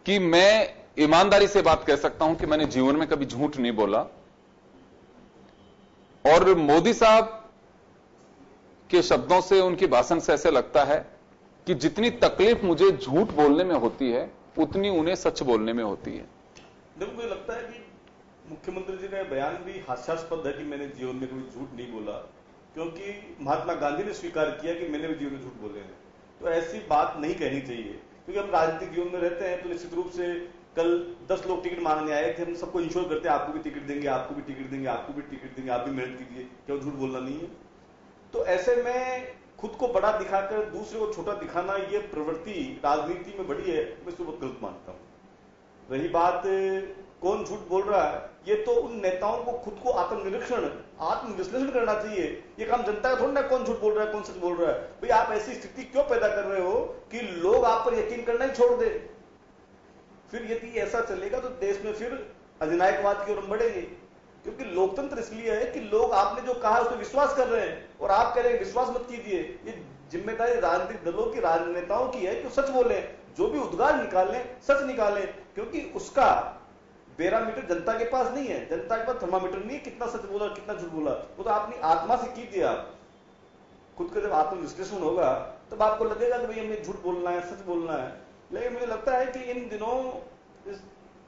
कि मैं ईमानदारी से बात कह सकता हूं कि मैंने जीवन में कभी झूठ नहीं बोला, और मोदी साहब के शब्दों से, उनकी भाषण से ऐसे लगता है कि जितनी तकलीफ मुझे झूठ बोलने में होती है उतनी उन्हें सच बोलने में होती है। देखो, मुझे लगता है कि मुख्यमंत्री जी का बयान भी हास्यास्पद है कि मैंने जीवन में कभी झूठ नहीं बोला, क्योंकि महात्मा गांधी ने स्वीकार किया कि मैंने भी जीवन में झूठ बोले हैं। तो ऐसी बात नहीं कहनी चाहिए, क्योंकि हम राजनीतिक जीवन में रहते हैं तो निश्चित रूप से कल 10 लोग टिकट मांगने आए थे, हम सबको इंश्योर करते हैं आपको भी टिकट देंगे, आपको भी टिकट देंगे, आपको भी टिकट देंगे, आप भी मेहनत कीजिए, क्यों झूठ बोलना नहीं है। तो ऐसे में खुद को बड़ा दिखाकर दूसरे को छोटा दिखाना, ये प्रवृत्ति राजनीति में बड़ी है, मैं इसको बहुत गलत मानता हूं। रही बात कौन झूठ बोल रहा है, ये तो उन नेताओं को खुद को आत्मनिरीक्षण, आत्मविश्लेषण करना चाहिए। ये काम जनता का थोड़ा ना कौन झूठ बोल रहा है कौन सच बोल रहा है। भाई आप ऐसी स्थिति क्यों पैदा कर रहे हो कि लोग आप पर यकीन करना ही छोड़ दे। फिर यदि ऐसा चलेगा तो देश में फिर अधिनायकवाद की ओर हम बढ़ेंगे, क्योंकि लोकतंत्र इसलिए है कि लोग आपने जो कहा उस पर विश्वास कर रहे हैं, और आप कह रहे हैं विश्वास मत कीजिए। ये जिम्मेदारी राजनीतिक दलों की, राजनेताओं की है कि सच बोले, जो भी उद्गार निकालें सच निकालें, क्योंकि उसका पैरामीटर जनता के पास नहीं है। जनता के पास थर्मामीटर नहीं है कितना सच बोला कितना झूठ बोला। वो तो अपनी आत्मा से कीजिए। आप खुद का जब आत्मविश्लेषण होगा तब आपको लगेगा कि भाई हमें झूठ बोलना है, सच बोलना है। लेकिन मुझे लगता है कि इन दिनों इस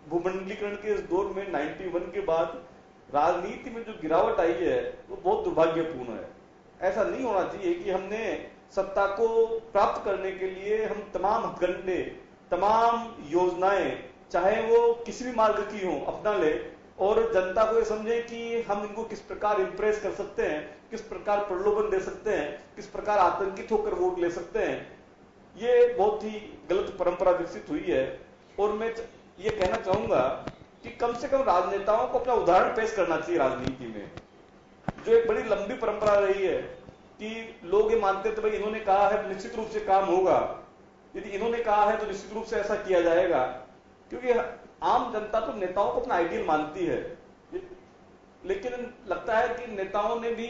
भूमंडलीकरण के इस दौर में 91 के बाद राजनीति में जो गिरावट आई है वो बहुत दुर्भाग्यपूर्ण है। ऐसा नहीं होना चाहिए कि हमने सत्ता को प्राप्त करने के लिए हम तमाम हथकंडे, तमाम योजनाएं, चाहे वो किसी भी मार्ग की हो, अपना ले, और जनता को ये समझे कि हम इनको किस प्रकार इंप्रेस कर सकते हैं, किस प्रकार प्रलोभन दे सकते हैं, किस प्रकार आतंकित होकर वोट ले सकते हैं। ये बहुत ही गलत परंपरा विकसित हुई है। और मैं ये कहना चाहूंगा कि कम से कम राजनेताओं को अपना उदाहरण पेश करना चाहिए राजनीति में। जो एक बड़ी लंबी परंपरा रही है कि लोग ये मानते थे भाई इन्होंने कहा है तो निश्चित रूप से काम होगा, यदि इन्होंने कहा है तो निश्चित रूप से ऐसा किया जाएगा। क्योंकि आम जनता तो नेताओं को अपना आइडियल मानती है, लेकिन लगता है कि नेताओं ने भी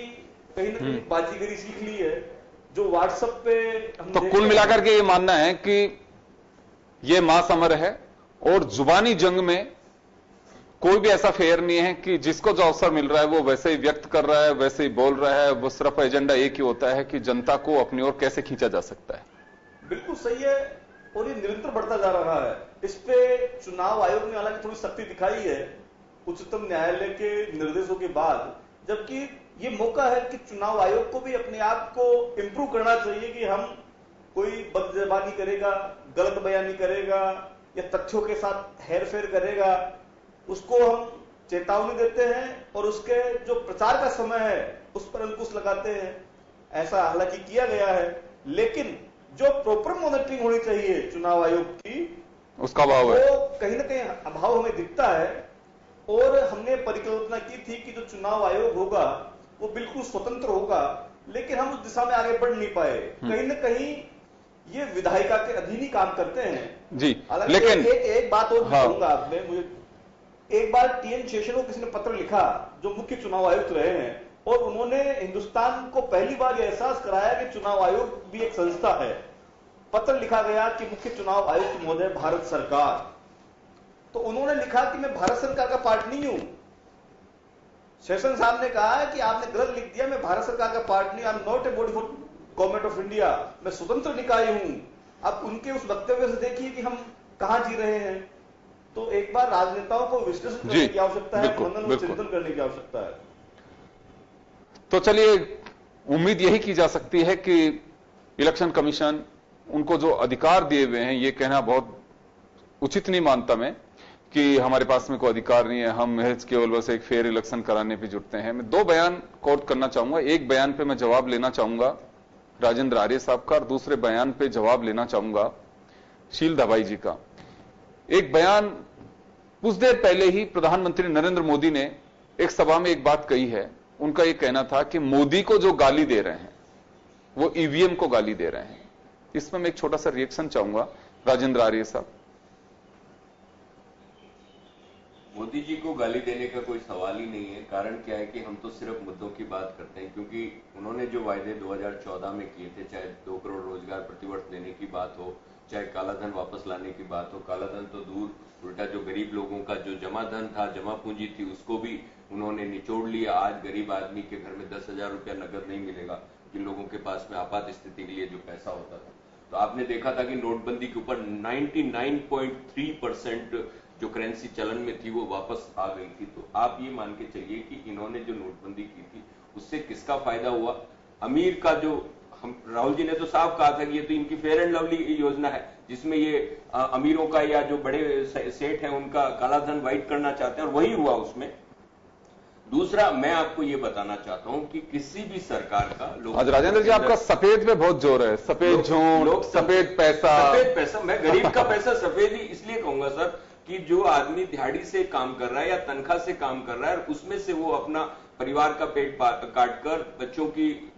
कहीं ना कहीं बाजीगरी सीख ली है। जो व्हाट्सएप पे तो कुल मिलाकर के ये मानना है कि ये महासमर है और जुबानी जंग में कोई भी ऐसा फेयर नहीं है कि जिसको जो अवसर मिल रहा है वो वैसे ही व्यक्त कर रहा है, वैसे ही बोल रहा है। वो सिर्फ एजेंडा एक ही होता है कि जनता को अपनी ओर कैसे खींचा जा सकता है। बिल्कुल सही है, और ये निरंतर बढ़ता जा रहा है। इस पे चुनाव आयोग ने हालांकि थोड़ी सख्ती दिखाई है उच्चतम न्यायालय के निर्देशों के बाद, जबकि ये मौका है कि चुनाव आयोग को भी अपने आप को इंप्रूव करना चाहिए कि हम कोई बदजबानी करेगा, गलत बयानी करेगा या तथ्यों के साथ हेरफेर करेगा, उसको हम चेतावनी देते हैं और उसके जो प्रचार का समय है उस पर अंकुश लगाते हैं। ऐसा हालांकि किया गया है, लेकिन जो प्रॉपर मॉनिटरिंग होनी चाहिए चुनाव आयोग की, उसका अभाव है। वो कहीं ना कहीं अभाव हमें दिखता है। और हमने परिकल्पना की थी कि जो चुनाव आयोग होगा वो बिल्कुल स्वतंत्र होगा, लेकिन हम उस दिशा में आगे बढ़ नहीं पाए। कहीं ना कहीं ये विधायिका के अधीन ही काम करते हैं जी। लेकिन एक बात और कहूंगा आपने, मुझे एक बार टीएन शेषन को किसी ने पत्र लिखा जो मुख्य चुनाव आयुक्त रहे हैं, और उन्होंने हिंदुस्तान को पहली बार यह एहसास कराया कि चुनाव आयोग भी एक संस्था है। पत्र लिखा गया कि मुख्य चुनाव आयुक्त महोदय भारत सरकार, तो उन्होंने लिखा कि मैं भारत सरकार का पार्ट नहीं हूं। शेषन साहब ने कहा कि आपने गलत लिख दिया, मैं भारत सरकार का पार्ट नहीं, I am not a body for government of India, मैं स्वतंत्र निकाय हूं। अब उनके उस वक्तव्य से देखिए कि हम कहां जी रहे हैं। तो एक बार राजनेताओं को विश्लेषण करने की आवश्यकता है, मनन और चिंतन करने की आवश्यकता है। तो चलिए, उम्मीद यही की जा सकती है कि इलेक्शन कमीशन उनको जो अधिकार दिए हुए हैं, ये कहना बहुत उचित नहीं मानता मैं कि हमारे पास में कोई अधिकार नहीं है, हम महज केवल बस एक फेयर इलेक्शन कराने पे जुटते हैं। मैं दो बयान कोट करना चाहूंगा। एक बयान पे मैं जवाब लेना चाहूंगा राजेंद्र आर्य साहब का, और दूसरे बयान पे जवाब लेना चाहूंगा शील दवाई जी का। एक बयान कुछ देर पहले ही प्रधानमंत्री नरेंद्र मोदी ने एक सभा में एक बात कही है। उनका यह कहना था कि मोदी को जो गाली दे रहे हैं वो ईवीएम को गाली दे रहे हैं। इसमें मैं एक छोटा सा रिएक्शन चाहूंगा राजेंद्र आर्य साहब। मोदी जी को गाली देने का कोई सवाल ही नहीं है। कारण क्या है कि हम तो सिर्फ मुद्दों की बात करते हैं, क्योंकि उन्होंने जो वायदे 2014 में किए थे, चाहे 2 करोड़ रोजगार प्रतिवर्ष देने की बात हो, चाहे कालाधन वापस लाने की बात हो, कालाधन तो दूर, उल्टा जो गरीब लोगों का जो जमा धन था, जमा पूंजी थी, उसको भी उन्होंने निचोड़ लिया। आज गरीब आदमी के घर में 10,000 रुपया नगद नहीं मिलेगा, जिन लोगों के पास में आपात स्थिति के लिए जो पैसा होता था। तो आपने देखा था कि नोटबंदी के ऊपर 99.3% जो करेंसी चलन में थी वो वापस आ गई थी। तो आप ये मान के चलिए कि इन्होंने जो नोटबंदी की थी उससे किसका फायदा हुआ? अमीर का जो, हम राहुल जी ने तो साफ कहा था कि ये तो इनकी फेयर एंड लवली योजना है, जिसमें ये अमीरों का या जो बड़े सेठ हैं उनका काला धन व्हाइट करना चाहते हैं, और वही हुआ उसमें। दूसरा, मैं आपको ये बताना चाहता हूं कि किसी भी सरकार का आज राजेंद्र जी आपका सफेद पे बहुत जोर है, सफेद झूठ, सफेद पैसा। मैं गरीब का पैसा सफेद ही इसलिए कहूंगा सर कि जो आदमी दिहाड़ी से काम कर रहा है या तनख्वाह से काम कर रहा है, उसमें से वो अपना परिवार का पेट काटकर बच्चों की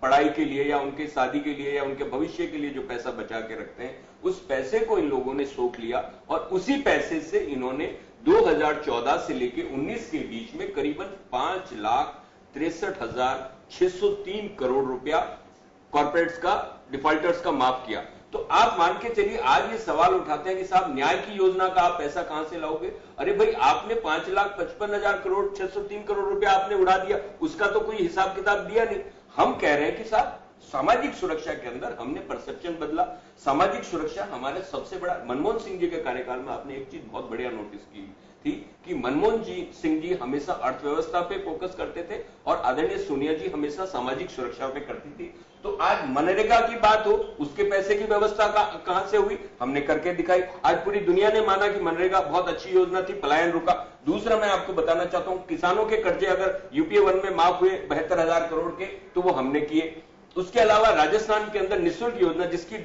पढ़ाई के लिए या उनके शादी के लिए या उनके भविष्य के लिए जो पैसा बचा के रखते हैं, उस पैसे को इन लोगों ने सोख लिया, और उसी पैसे से इन्होंने 2014 से लेकर 19 के बीच में करीबन 5,63,603 करोड़ रुपया कॉर्पोरेट्स का, डिफॉल्टर्स का माफ किया। तो आप मान के चलिए, आज ये सवाल उठाते हैं कि साहब न्याय की योजना का आप पैसा कहां से लाओगे? अरे भाई, आपने 5,55,000 करोड़ 603 करोड़ रुपया आपने उड़ा दिया, उसका तो कोई हिसाब किताब दिया नहीं। हम कह रहे हैं कि साहब सामाजिक सुरक्षा के अंदर हमने परसेप्शन बदला। सामाजिक सुरक्षा हमारे सबसे बड़ा, मनमोहन सिंह जी के कार्यकाल में आपने एक चीज बहुत बढ़िया नोटिस की थी कि मनमोहन सिंह जी हमेशा अर्थव्यवस्था पे फोकस करते थे और आदरणीय सोनिया जी हमेशा सामाजिक सुरक्षा पे करती थी। तो आज मनरेगा की बात हो, उसके पैसे की व्यवस्था कहां से हुई? हमने करके दिखाई। आज पूरी दुनिया ने माना कि मनरेगा बहुत अच्छी योजना थी, पलायन रुका। दूसरा, मैं आपको बताना चाहता हूं, किसानों के कर्जे अगर यूपीए 1 में माफ हुए 72,000 करोड़ के, तो वो हमने किए। उसके अलावा राजस्थान के अंदर निःशुल्क योजना, जिसकी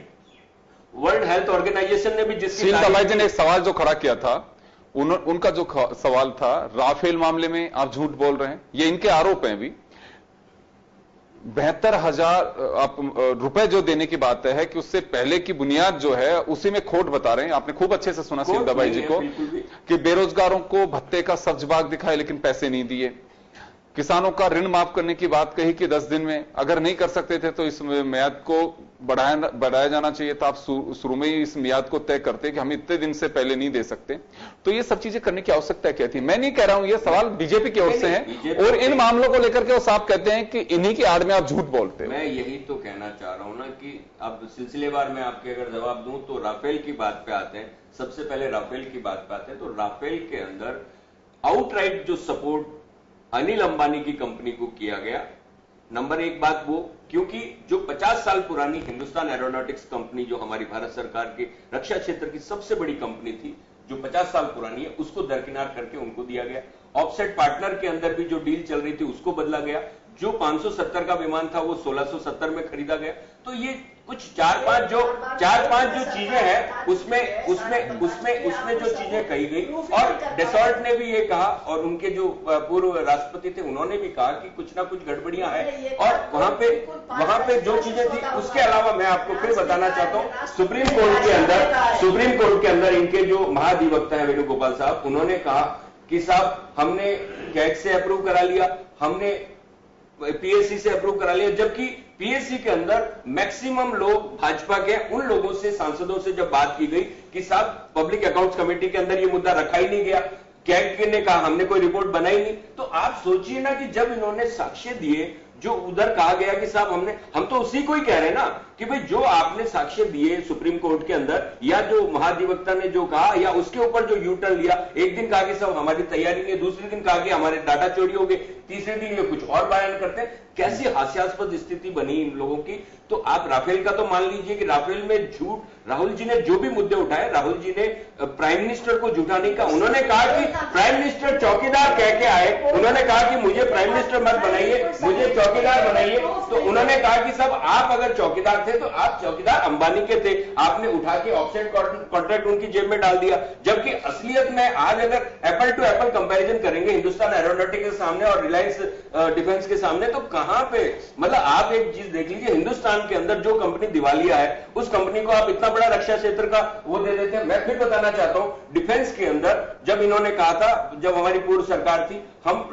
वर्ल्ड हेल्थ ऑर्गेनाइजेशन ने भी, जिसकी दवाई जी ने एक सवाल जो खड़ा किया था, उनका जो सवाल था, राफेल मामले में आप झूठ बोल रहे हैं, ये इनके आरोप हैं। भी 72,000 रुपए जो देने की बात है कि उससे पहले की बुनियाद जो है उसी में खोट बता रहे हैं। आपने खूब अच्छे से सुना शील दवाई जी को कि बेरोजगारों को भत्ते का सब्जबाग दिखाए लेकिन पैसे नहीं दिए। किसानों का ऋण माफ करने की बात कही कि 10 दिन में, अगर नहीं कर सकते थे तो इस मियाद को बढ़ाया जाना चाहिए था। आप शुरू में ही इस मियाद को तय करते कि हम इतने दिन से पहले नहीं दे सकते। तो ये सब चीजें करने की आवश्यकता क्या थी? मैं नहीं कह रहा हूं, ये सवाल बीजेपी की ओर से है, और इन मामलों को लेकर के वो साफ कहते हैं कि इन्हीं की आड़ में आप झूठ बोलते हैं। मैं यही तो कहना चाह रहा हूं ना कि अब सिलसिलेवार में आपके अगर जवाब दूं तो राफेल की बात पे आते हैं। सबसे पहले राफेल की बात पे आते हैं। तो राफेल के अंदर आउटराइट जो सपोर्ट अनिल अंबानी की कंपनी को किया गया, नंबर एक बात वो, क्योंकि जो 50 साल पुरानी हिंदुस्तान एरोनॉटिक्स कंपनी, जो हमारी भारत सरकार के रक्षा क्षेत्र की सबसे बड़ी कंपनी थी, जो 50 साल पुरानी है, उसको दरकिनार करके उनको दिया गया। ऑफसेट पार्टनर के अंदर भी जो डील चल रही थी उसको बदला गया। जो 570 का विमान था वो 1670 में खरीदा गया। तो ये कुछ चार पांच जो चीजें हैं उसमें जो चीजें कही गई, और डेसॉल्ट ने भी ये कहा और उनके जो पूर्व राष्ट्रपति थे उन्होंने भी कहा कि कुछ ना कुछ गड़बड़ियां हैं, और वहां पे जो चीजें थी उसके अलावा मैं आपको फिर बताना चाहता हूं, सुप्रीम कोर्ट के अंदर इनके जो महाधिवक्ता है वेणुगोपाल साहब, उन्होंने कहा कि साहब हमने कैग से अप्रूव करा लिया, हमने पीएससी से अप्रूव करा लिया, जबकि पीएससी के अंदर मैक्सिमम लोग भाजपा के, उन लोगों से, सांसदों से जब बात की गई कि साहब पब्लिक अकाउंट्स कमेटी के अंदर ये मुद्दा रखा ही नहीं गया, कैग ने कहा हमने कोई रिपोर्ट बनाई नहीं, तो आप सोचिए ना कि जब इन्होंने साक्ष्य दिए, जो उधर कहा गया कि साहब हम तो उसी को ही कह रहे हैं ना कि भाई जो आपने साक्ष्य दिए सुप्रीम कोर्ट के अंदर, या जो महाधिवक्ता ने जो कहा, या उसके ऊपर जो यू टर्न लिया, एक दिन कहा कि साहब हमारी तैयारी नहीं है, दूसरे दिन कहा कि हमारे डाटा चोरी हो गए, तीसरे दिन ये कुछ और बयान करते हैं, कैसी हास्यास्पद स्थिति बनी इन लोगों की। तो आप राफेल का तो मान लीजिए कि राफेल में झूठ, राहुल जी ने जो भी मुद्दे उठाए, राहुल जी ने प्राइम मिनिस्टर को झूठा नहीं कहा, उन्होंने कहा कि प्राइम मिनिस्टर चौकीदार कह के आए, उन्होंने कहा कि मुझे प्राइम मिनिस्टर मत बनाइए, मुझे चौकीदार बनाइए, तो उन्होंने कहा कि साहब आप अगर चौकीदार थे तो आप चौकीदार अंबानी के थे, आपने उठा के ऑफसेट कॉन्ट्रैक्ट उनकी जेब में डाल दिया, जबकि असलियत में आज अगर एप्पल टू एप्पल कंपैरिजन करेंगे हिंदुस्तान एरोनॉटिक्स के सामने और रिलायंस डिफेंस के सामने, तो कहां पे, मतलब आप एक चीज देख लीजिए, हिंदुस्तान के अंदर जो कंपनी दिवालिया है उस कंपनी को आप इतना बड़ा रक्षा क्षेत्र का वो दे देते हैं। मैं फिर बताना चाहता हूं, डिफेंस के अंदर जब इन्होंने कहा था, जब हमारी पूर्व सरकार थी, हम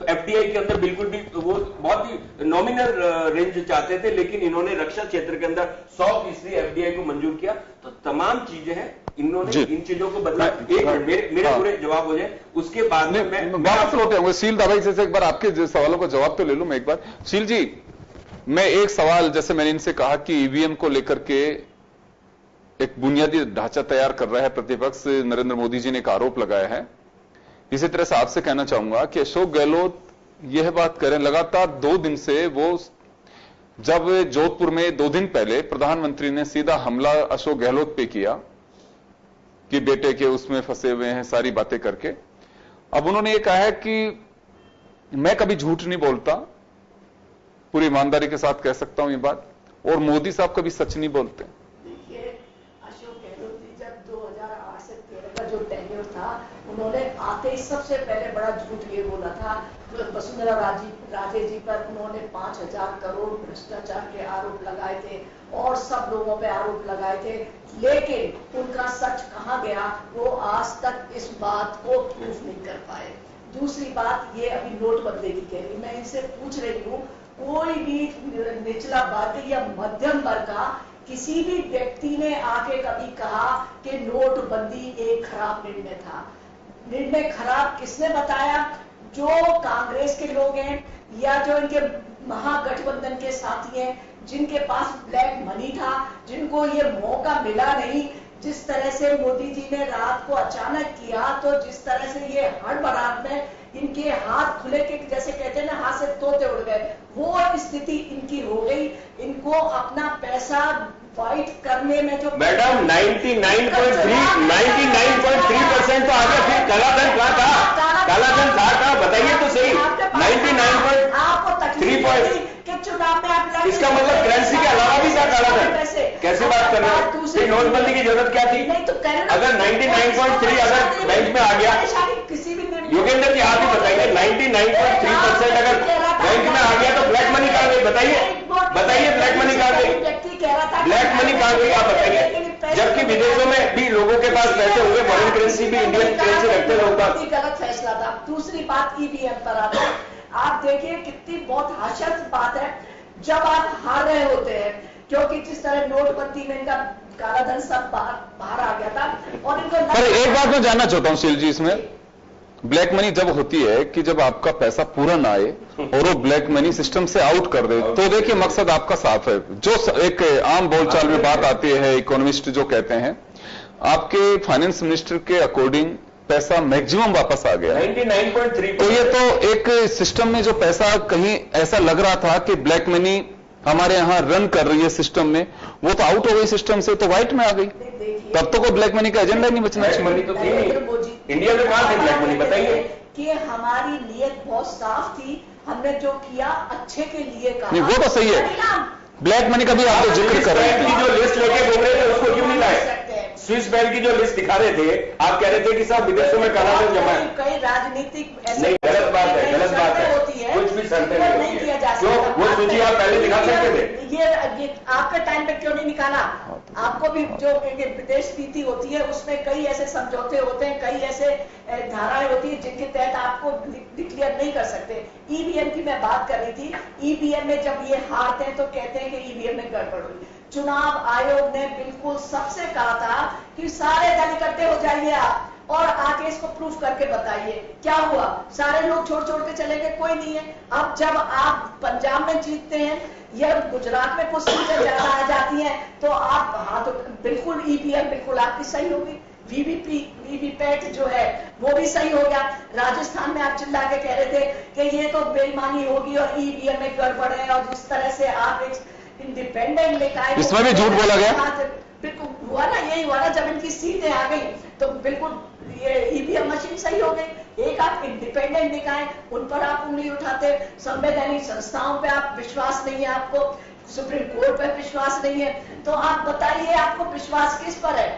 एफडीआई के अंदर बिल्कुल भी वो बहुत ही नॉमिनल रेंज चाहते थे, लेकिन इन्होंने रक्षा क्षेत्र के अंदर 100% एफडीआई को मंजूर किया। तो तमाम चीजें हैं, इन्होंने इन चीजों को बदला। एक मिनट मेरे पूरे जवाब हो जाए, उसके बाद में मैं वापस लौटे होंगे। शील दाभाई से एक बार आपके सवालों का जवाब तो ले लूं मैं एक बार। शील जी, मैं एक सवाल, जैसे मैंने इनसे कहा कि ईवीएम को लेकर के एक बुनियादी ढांचा तैयार कर रहा है प्रतिपक्ष, नरेंद्र मोदी जी ने एक आरोप लगाया है। इसी तरह से आपसे कहना चाहूंगा कि अशोक गहलोत यह बात करें, लगातार 2 दिन से वो, जब जोधपुर में 2 दिन पहले प्रधानमंत्री ने सीधा हमला अशोक गहलोत पे किया कि बेटे के उसमें फंसे हुए हैं, सारी बातें करके। अब उन्होंने ये कहा है कि मैं कभी झूठ नहीं बोलता, पूरी ईमानदारी के साथ कह सकता हूं ये बात, और मोदी साहब कभी सच नहीं बोलते। देखिए, अशोक गहलोत जी जब 2008 से 13 का जो टेन्योर था, उन्होंने आते ही सबसे पहले बड़ा झूठ ये बोला था, वसुंधरा राजे जी पर उन्होंने 5000 करोड़ भ्रष्टाचार के आरोप लगाए थे और सब लोगों पे आरोप लगाए थे, लेकिन उनका सच कहां गया, वो आज तक इस बात को प्रूफ नहीं कर पाए। दूसरी बात, ये अभी नोटबंदी की कह रही, मैं इनसे पूछ रही हूँ, कोई भी निचला वर्ग या मध्यम वर्ग का किसी भी व्यक्ति ने आके कभी कहा कि नोटबंदी एक खराब निर्णय था? निर्णय खराब किसने बताया? जो कांग्रेस के लोग हैं या जो इनके महागठबंधन के साथी हैं, जिनके पास ब्लैक मनी था, जिनको ये मौका मिला नहीं। जिस तरह से मोदी जी ने रात को अचानक किया, तो जिस तरह से ये हड़बड़ाहट में इनके हाथ खुले के, जैसे कहते हैं ना, हाथ से तोते उड़ गए, वो स्थिति इनकी हो गई। इनको अपना पैसा फाइट करने में जो मैडम 99.3% तो आ गया, फिर कालाधन कहाँ था? कालाधन था, बताइए तो सही। 99.3% चुनाव में आप इसका मतलब करेंसी के अलावा भी था कालाधन? कैसे बात कर रहे हो? नोटबंदी की जरूरत क्या थी? नहीं तो अगर 99.3 अगर बैंक में आ गया, किसी भी योगेंद्र जी आप ही बताइए, 99.3% अगर बैंक में आ गया तो ब्लैक मनी कहाँ गई? बताइए ब्लैक मनी कहाँ गई? ब्लैक मनी कहाँ गई आप बताइए? जबकि विदेशों में भी लोगों के पास पैसे होंगे, फॉरेन करेंसी भी इंडियन करेंसी रखते लोग। गलत फैसला था। दूसरी बात ईवीएम पर आता है, आप देखिए कितनी बहुत हास्यास्पद बात है, जब आप हार रहे होते हैं, क्योंकि जिस तरह नोटबंदी में इनका कालाधन सब बाहर आ गया था, और इनको एक बात मैं जानना चाहता हूं शील जी, इसमें ब्लैक मनी जब होती है कि जब आपका पैसा पूरा ना आए और वो ब्लैक मनी सिस्टम से आउट कर दे, तो देखिए मकसद आपका साफ है। जो एक आम बोलचाल में बात आती है, इकोनॉमिस्ट जो कहते हैं, आपके फाइनेंस मिनिस्टर के अकॉर्डिंग पैसा मैक्सिमम वापस आ गया 99.3%। तो ये तो एक सिस्टम में जो पैसा कहीं ऐसा लग रहा था कि ब्लैक मनी हमारे यहां रन कर रही है सिस्टम में, वो तो आउट हो गई सिस्टम से, तो व्हाइट में आ गई। तब तो कोई ब्लैक मनी का एजेंडा नहीं बचना चाहिए। मनी तो थी नहीं इंडिया में, कहां थी ब्लैक मनी? बताइए कि हमारी नीयत बहुत साफ थी, हमने जो किया अच्छे के लिए कहा। नहीं, वो तो सही है। ब्लैक मनी का भी आप जिक्र कर रहे हैं। की जो लिस्ट लेके घूम रहे थे उसको क्यों नहीं लाए? स्विस बैंक की जो लिस्ट दिखा रहे थे, आप कह रहे थे कि साहब विदेशों में कहा जमा है। कई राजनीतिक नहीं, गलत बात है, गलत बात है। कुछ भी शर्तें नहीं होती है। क्यों? वो सूची आप पहले दिखा सकते थे। ये आपके टाइम पे क्यों नहीं निकाला? आपको भी जो विदेश नीति होती है उसमें कई ऐसे समझौते होते हैं, कई ऐसे धाराएं होती है जिनके तहत आपको डिक्लेयर नहीं कर सकते। ईवीएम की मैं बात कर रही थी। ईवीएम में जब ये हारते हैं तो कहते हैं कि ईवीएम में गड़बड़ हुई। चुनाव आयोग ने बिल्कुल सबसे कहा था कि सारे दल इकट्ठे हो जाइए आप और आके इसको प्रूफ करके बताइए क्या हुआ। सारे लोग छोड़ छोड़ के चले गए, कोई नहीं है। अब जब आप पंजाब में जीतते हैं या गुजरात में कुछ सीटें ज्यादा आ जाती हैं तो आप हाँ तो बिल्कुल ईवीएम बिल्कुल आपकी सही होगी। वीवीपैट जो है वो भी सही हो गया। राजस्थान में आप चिल्ला के कह रहे थे कि ये तो बेईमानी होगी और ईवीएम में गड़बड़ है और जिस तरह से आप एक इंडिपेंडेंट निकाय, इसमें भी झूठ बोला गया। बिल्कुल हुआ ना, यही हुआ ना। जब इनकी सीटें आ गई तो बिल्कुल ये ईवीएम मशीन सही हो गई। एक आप इंडिपेंडेंट निकाय, उन पर आप उंगली उठाते। संवैधानिक संस्थाओं पे आप विश्वास नहीं है, आपको सुप्रीम कोर्ट पे विश्वास नहीं है, तो आप बताइए आपको विश्वास किस पर है?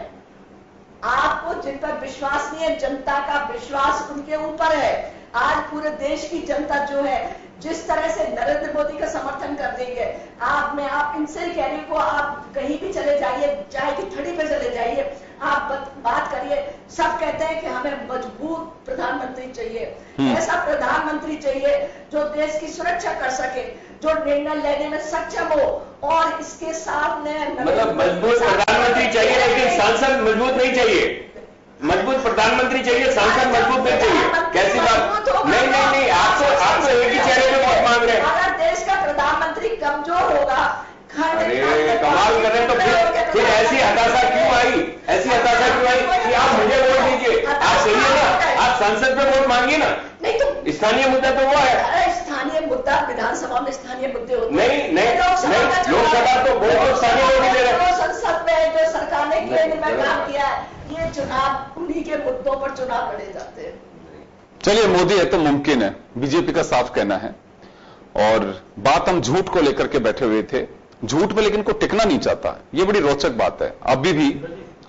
आपको जिन पर विश्वास नहीं है, जनता का विश्वास उनके ऊपर है। आज पूरे देश की जनता जो है जिस तरह से नरेंद्र मोदी का समर्थन कर रही है, आप इनसे कह रही हूँ, आप कहीं भी चले जाइए, चाहे कि ठड़ी पे चले जाइए, आप बात करिए, सब कहते हैं कि हमें मजबूत प्रधानमंत्री चाहिए। ऐसा प्रधानमंत्री चाहिए जो देश की सुरक्षा कर सके, जो निर्णय लेने में सक्षम हो और इसके सामने मतलब मजबूत प्रधानमंत्री चाहिए लेकिन सांसद मजबूत नहीं चाहिए। मजबूत प्रधानमंत्री चाहिए, सांसद मजबूत नहीं चाहिए। कैसी बात? नहीं, आपको एक ही चेहरे पे वोट मांग रहे हैं। अगर देश का प्रधानमंत्री कमजोर होगा, अरे कमाल कर रहे हैं, तो फिर ऐसी हताशा क्यों आई? ऐसी हताशा क्यों आई कि आप मुझे वोट दीजिए? आप सही है ना, आप संसद पे वोट मांगिए ना। नहीं तो स्थानीय मुद्दा तो वो है। स्थानीय मुद्दा विधानसभा में स्थानीय मुद्दे होते नहीं, लोकसभा तो वोट स्थानीय लोग ही दे रहे हैं। संसद में जो सरकार ने केंद्र में काम किया है, ये चुनाव उन्हीं के मुद्दों पर चुनाव लड़े जाते हैं। चलिए, मोदी है तो मुमकिन है, बीजेपी का साफ कहना है। और बात हम झूठ को लेकर के बैठे हुए थे, झूठ में लेकिन को टिकना नहीं चाहता। ये बड़ी रोचक बात है। अभी भी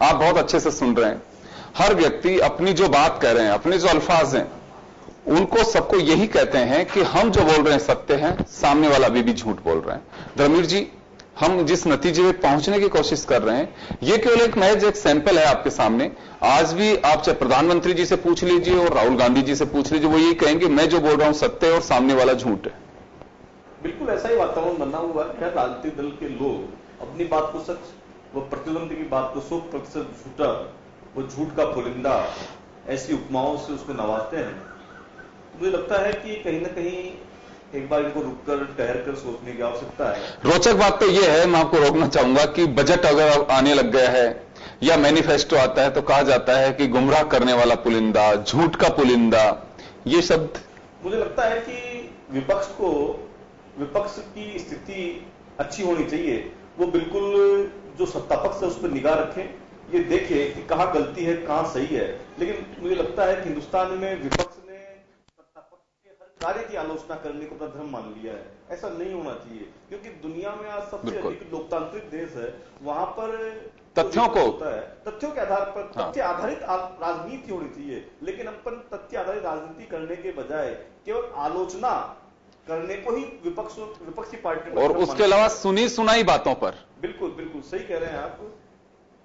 आप बहुत अच्छे से सुन रहे हैं, हर व्यक्ति अपनी जो बात कह रहे हैं, अपने जो अल्फाज हैं, उनको सबको यही कहते हैं कि हम जो बोल रहे हैं सत्य है, सामने वाला अभी भी झूठ बोल रहे हैं। धर्मवीर जी, हम जिस नतीजे में पहुंचने की कोशिश कर रहे हैं, ये केवल एक महज एक सैंपल है आपके सामने। आज भी आप चाहे प्रधानमंत्री जी से पूछ लीजिए और राहुल गांधी जी से पूछ लीजिए, वो यही कहेंगे मैं जो बोल रहा हूं सत्य है और सामने वाला झूठ है। बिल्कुल ऐसा ही वातावरण बना हुआ है। क्या राजनीतिक दल के लोग अपनी बात को सच, वो प्रतिद्वंदी की बात को 100% झूठा, वो झूठ का पुलिंदा, ऐसी उपमाओं से उसको नवाजते हैं। मुझे लगता है कि कहीं ना कहीं एक बार इनको रुककर ठहर कर सोचने की आवश्यकता है। रोचक बात तो यह है, मैं आपको रोकना चाहूंगा कि बजट अगर आने लग गया है या मैनिफेस्टो आता है तो कहा जाता है कि गुमराह करने वाला पुलिंदा, झूठ का पुलिंदा, ये शब्द। मुझे लगता है कि विपक्ष की स्थिति अच्छी होनी चाहिए। वो बिल्कुल जो सत्ता पक्ष है उस पर निगाह रखें, ये देखे कि कहां गलती है कहां सही है। लेकिन मुझे लगता है कि हिंदुस्तान में विपक्ष ने सत्ता पक्ष के हर कार्य की आलोचना करने को अपना धर्म मान लिया है। ऐसा नहीं होना चाहिए, क्योंकि दुनिया में आज सबसे अधिक लोकतांत्रिक देश है, वहां पर तथ्यों को होता है, तथ्यों के आधार पर तथ्य आधारित राजनीति होनी चाहिए। लेकिन अपन तथ्य आधारित राजनीति करने के बजाय केवल आलोचना करने को ही विपक्षी पार्टी और उसके अलावा सुनी सुनाई बातों पर। बिल्कुल सही कह रहे हैं आप,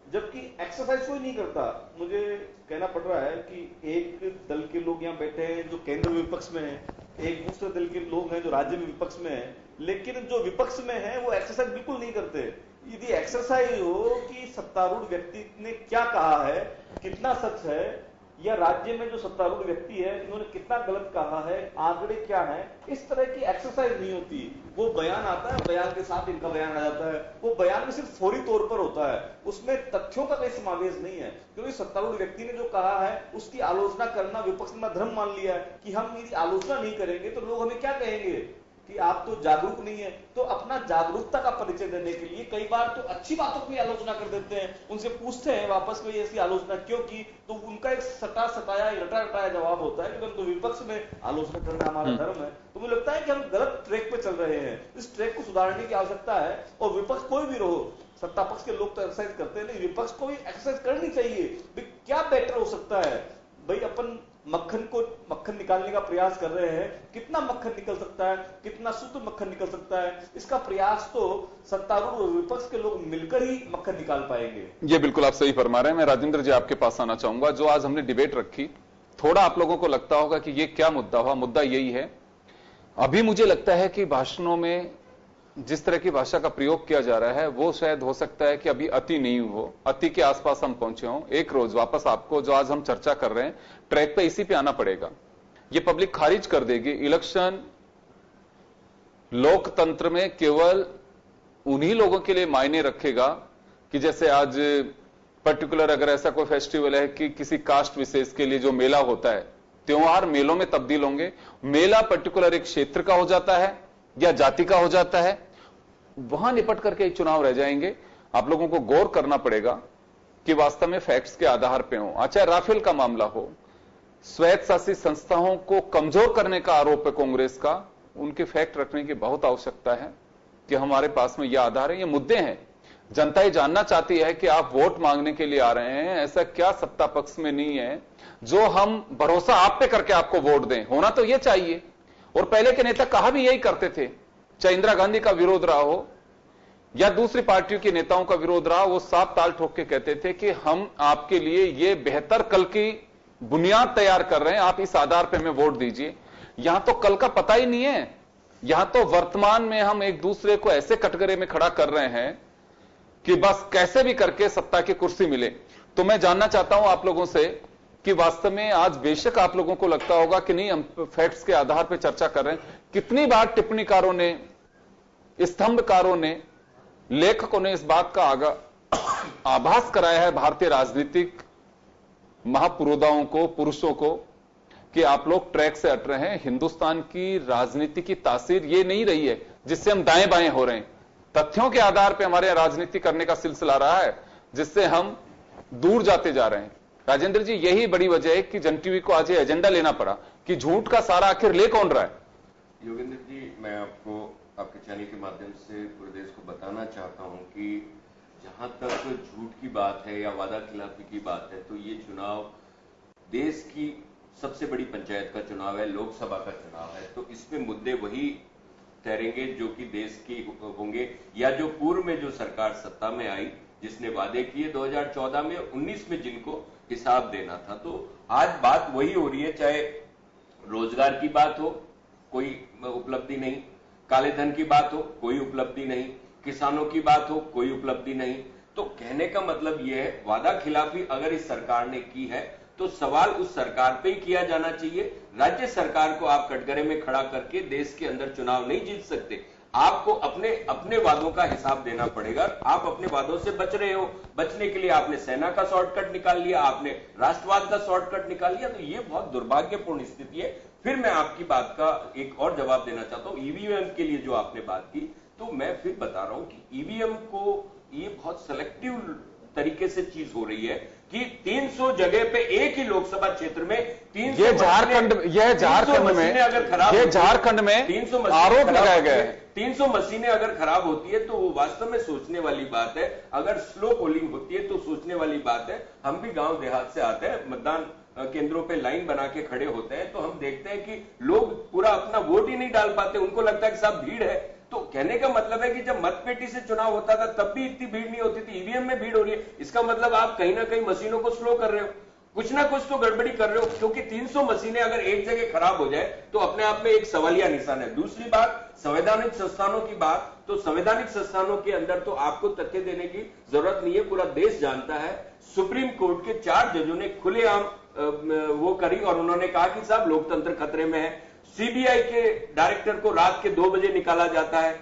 जबकि एक्सरसाइज कोई नहीं करता। मुझे कहना पड़ रहा है कि एक दल के लोग यहाँ बैठे हैं जो केंद्र में विपक्ष में है, एक दूसरे दल के लोग हैं जो राज्य में विपक्ष में है, लेकिन जो विपक्ष में है वो एक्सरसाइज बिल्कुल नहीं करते। यदि एक्सरसाइज हो कि सत्तारूढ़ व्यक्ति ने क्या कहा है, कितना सच है, या राज्य में जो सत्तारूढ़ व्यक्ति है इन्होंने कितना गलत कहा है, आंकड़े क्या है, इस तरह की एक्सरसाइज नहीं होती। वो बयान आता है, बयान के साथ इनका बयान आ जाता है। वो बयान में सिर्फ फौरी तौर पर होता है, उसमें तथ्यों का कोई समावेश नहीं है। क्योंकि सत्तारूढ़ व्यक्ति ने जो कहा है उसकी आलोचना करना विपक्ष ने धर्म मान लिया है कि हम यदि आलोचना नहीं करेंगे तो लोग हमें क्या कहेंगे। कि आप तो जागरूक नहीं है, तो अपना जागरूकता का परिचय देने के लिए कई बार तो अच्छी बातों की आलोचना कर देते हैं, उनसे पूछते हैं वापस में ऐसी आलोचना क्यों की, तो उनका एक सताया रटा रटाया जवाब होता है कि तो विपक्ष में आलोचना करना हमारा धर्म है। तो मुझे लगता है कि हम गलत ट्रैक पे चल रहे हैं, इस ट्रैक को सुधारने की आवश्यकता है। और विपक्ष कोई भी रहो, सत्ता पक्ष के लोग तो एक्सरसाइज करते हैं, लेकिन विपक्ष को भी एक्सरसाइज करनी चाहिए। क्या बेटर हो सकता है भाई, अपन मक्खन निकालने का प्रयास कर रहे हैं, कितना मक्खन निकल सकता है, कितना शुद्ध मक्खन निकल सकता है, इसका प्रयास तो सत्तारूढ़ और विपक्ष के लोग मिलकर ही मक्खन निकाल पाएंगे। ये बिल्कुल आप सही फरमा रहे हैं। मैं राजेंद्र जी आपके पास आना चाहूंगा। जो आज हमने डिबेट रखी, थोड़ा आप लोगों को लगता होगा कि ये क्या मुद्दा हुआ। मुद्दा यही है, अभी मुझे लगता है कि भाषणों में जिस तरह की भाषा का प्रयोग किया जा रहा है वो शायद हो सकता है कि अभी अति नहीं हो, अति के आसपास हम पहुंचे हों। एक रोज वापस आपको जो आज हम चर्चा कर रहे हैं ट्रैक पे इसी पे आना पड़ेगा। ये पब्लिक खारिज कर देगी। इलेक्शन लोकतंत्र में केवल उन्हीं लोगों के लिए मायने रखेगा कि जैसे आज पर्टिकुलर अगर ऐसा कोई फेस्टिवल है कि किसी कास्ट विशेष के लिए जो मेला होता है, त्योहार मेलों में तब्दील होंगे। मेला पर्टिकुलर एक क्षेत्र का हो जाता है या जाति का हो जाता है, वहां निपट करके चुनाव रह जाएंगे। आप लोगों को गौर करना पड़ेगा कि वास्तव में फैक्ट्स के आधार पे हो। चाहे राफेल का मामला हो, स्वायत्त शासित संस्थाओं को कमजोर करने का आरोप है कांग्रेस का, उनके फैक्ट रखने की बहुत आवश्यकता है कि हमारे पास में यह आधार है, ये मुद्दे हैं। जनता ये जानना चाहती है कि आप वोट मांगने के लिए आ रहे हैं, ऐसा क्या सत्ता पक्ष में नहीं है जो हम भरोसा आप पे करके आपको वोट दें। होना तो यह चाहिए। और पहले के नेता कहा भी यही करते थे, चाहे इंदिरा गांधी का विरोध रहा हो या दूसरी पार्टियों के नेताओं का विरोध रहा, वो साफ ताल ठोक के कहते थे कि हम आपके लिए ये बेहतर कल की बुनियाद तैयार कर रहे हैं, आप इस आधार पर हमें वोट दीजिए। यहां तो कल का पता ही नहीं है, यहां तो वर्तमान में हम एक दूसरे को ऐसे कटघरे में खड़ा कर रहे हैं कि बस कैसे भी करके सत्ता की कुर्सी मिले। तो मैं जानना चाहता हूं आप लोगों से कि वास्तव में आज बेशक आप लोगों को लगता होगा कि नहीं हम फैक्ट्स के आधार पर चर्चा कर रहे हैं, कितनी बार टिप्पणीकारों ने, स्तंभकारों ने, लेखकों ने इस बात का आभास कराया है भारतीय राजनीतिक महापुरोधाओं को, पुरुषों को, कि आप लोग ट्रैक से हट रहे हैं। हिंदुस्तान की राजनीति की तासीर ये नहीं रही है जिससे हम दाएं बाएं हो रहे हैं। तथ्यों के आधार पर हमारे राजनीति करने का सिलसिला रहा है जिससे हम दूर जाते जा रहे हैं। राजेंद्र जी, यही बड़ी वजह है कि जन टीवी को आज ये एजेंडा लेना पड़ा कि झूठ का सारा आखिर ले कौन रहा है। योगेंद्र जी, मैं आपको आपके चैनल के माध्यम से पूरे देश को बताना चाहता हूं कि जहां तक झूठ की बात है या वादा खिलाफी की बात है, तो ये चुनाव देश की सबसे बड़ी पंचायत का चुनाव है, लोकसभा का चुनाव है। तो इसमें मुद्दे वही ठहरेंगे जो कि देश की होंगे, या जो पूर्व में जो सरकार सत्ता में आई जिसने वादे किए 2014 में, 19 में जिनको हिसाब देना था। तो आज बात वही हो रही है, चाहे रोजगार की बात हो, कोई उपलब्धि नहीं, काले धन की बात हो, कोई उपलब्धि नहीं, किसानों की बात हो, कोई उपलब्धि नहीं। तो कहने का मतलब यह है, वादा खिलाफी अगर इस सरकार ने की है तो सवाल उस सरकार पे ही किया जाना चाहिए। राज्य सरकार को आप कटघरे में खड़ा करके देश के अंदर चुनाव नहीं जीत सकते। आपको अपने वादों का हिसाब देना पड़ेगा। आप अपने वादों से बच रहे हो, बचने के लिए आपने सेना का शॉर्टकट निकाल लिया, आपने राष्ट्रवाद का शॉर्टकट निकाल लिया। तो ये बहुत दुर्भाग्यपूर्ण स्थिति है। फिर मैं आपकी बात का एक और जवाब देना चाहता हूं, ईवीएम के लिए जो आपने बात की, तो मैं फिर बता रहा हूं कि ईवीएम को ये बहुत सेलेक्टिव तरीके से चीज हो रही है कि 300 जगह पे एक ही लोकसभा क्षेत्र में 300 ये झारखंड में अगर खराब, ये झारखंड में 300 आरोप लगाया गया है। 300 मशीनें अगर खराब होती है तो वो वास्तव में सोचने वाली बात है। अगर स्लो पोलिंग होती है तो सोचने वाली बात है। हम भी गांव देहात से आते हैं, मतदान केंद्रों पे लाइन बना के खड़े होते हैं, तो हम देखते हैं कि लोग पूरा अपना वोट ही नहीं डाल पाते। उनको लगता है कि साहब भीड़ है। तो कहने का मतलब है कि जब मतपेटी से चुनाव होता था तब भी इतनी भीड़ नहीं होती थी, ईवीएम में भीड़ हो रही है। इसका मतलब आप कहीं ना कहीं मशीनों को स्लो कर रहे हो, कुछ ना कुछ तो गड़बड़ी कर रहे हो, क्योंकि 300 मशीनें अगर एक जगह खराब हो जाए तो अपने आप में एक सवालिया निशान है। दूसरी बात, संवैधानिक संस्थानों की बात, तो संवैधानिक संस्थानों के अंदर तो आपको तथ्य देने की जरूरत नहीं है, पूरा देश जानता है। सुप्रीम कोर्ट के 4 जजों ने खुलेआम वो करी और उन्होंने कहा कि साहब लोकतंत्र खतरे में है। सीबीआई के डायरेक्टर को रात के 2 बजे निकाला जाता है।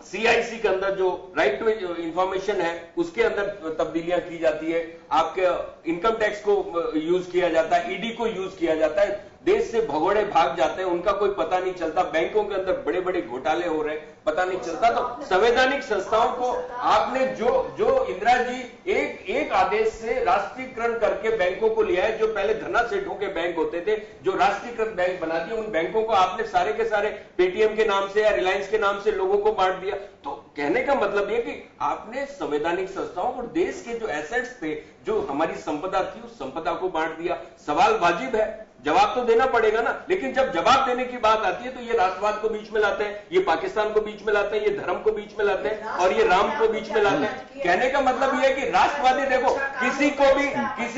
सीआईसी के अंदर जो राइट टू इंफॉर्मेशन है उसके अंदर तब्दीलियां की जाती है। आपके इनकम टैक्स को यूज किया जाता है, ईडी को यूज किया जाता है। देश से भगोड़े भाग जाते हैं, उनका कोई पता नहीं चलता, बैंकों के अंदर बड़े बड़े घोटाले हो रहे हैं, पता नहीं चलता। तो संवैधानिक संस्थाओं को आपने जो इंदिरा जी एक आदेश से राष्ट्रीयकरण करके बैंकों को लिया है, जो पहले धना सेठों के बैंक होते थे, जो राष्ट्रीयकृत बैंक बना दिए, उन बैंकों को आपने सारे के सारे पेटीएम के नाम से या रिलायंस के नाम से लोगों को बांट दिया। तो कहने का मतलब यह कि आपने संवैधानिक संस्थाओं और देश के जो एसेट्स थे, जो हमारी संपदा थी, उस संपदा को बांट दिया। सवाल वाजिब है, जवाब तो देना पड़ेगा ना, लेकिन जब जवाब देने की बात आती है तो ये राष्ट्रवाद को बीच में लाते हैं, ये पाकिस्तान को बीच में लाते हैं, ये धर्म को बीच में लाते हैं और ये राम को बीच में लाते हैं। कहने का मतलब ये है कि राष्ट्रवादी देखो किसी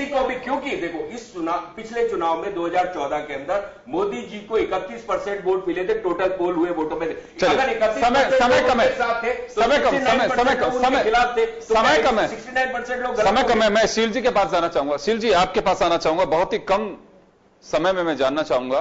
को भी क्योंकि देखो इस पिछले चुनाव में 2014 के अंदर मोदी जी को 31% वोट मिले थे, टोटल पोल हुए वोटों में। अगर 69% लोग समय कम है। मैं शील जी के पास जाना चाहूंगा। शील जी, आपके पास आना चाहूंगा। बहुत ही कम समय में मैं जानना चाहूंगा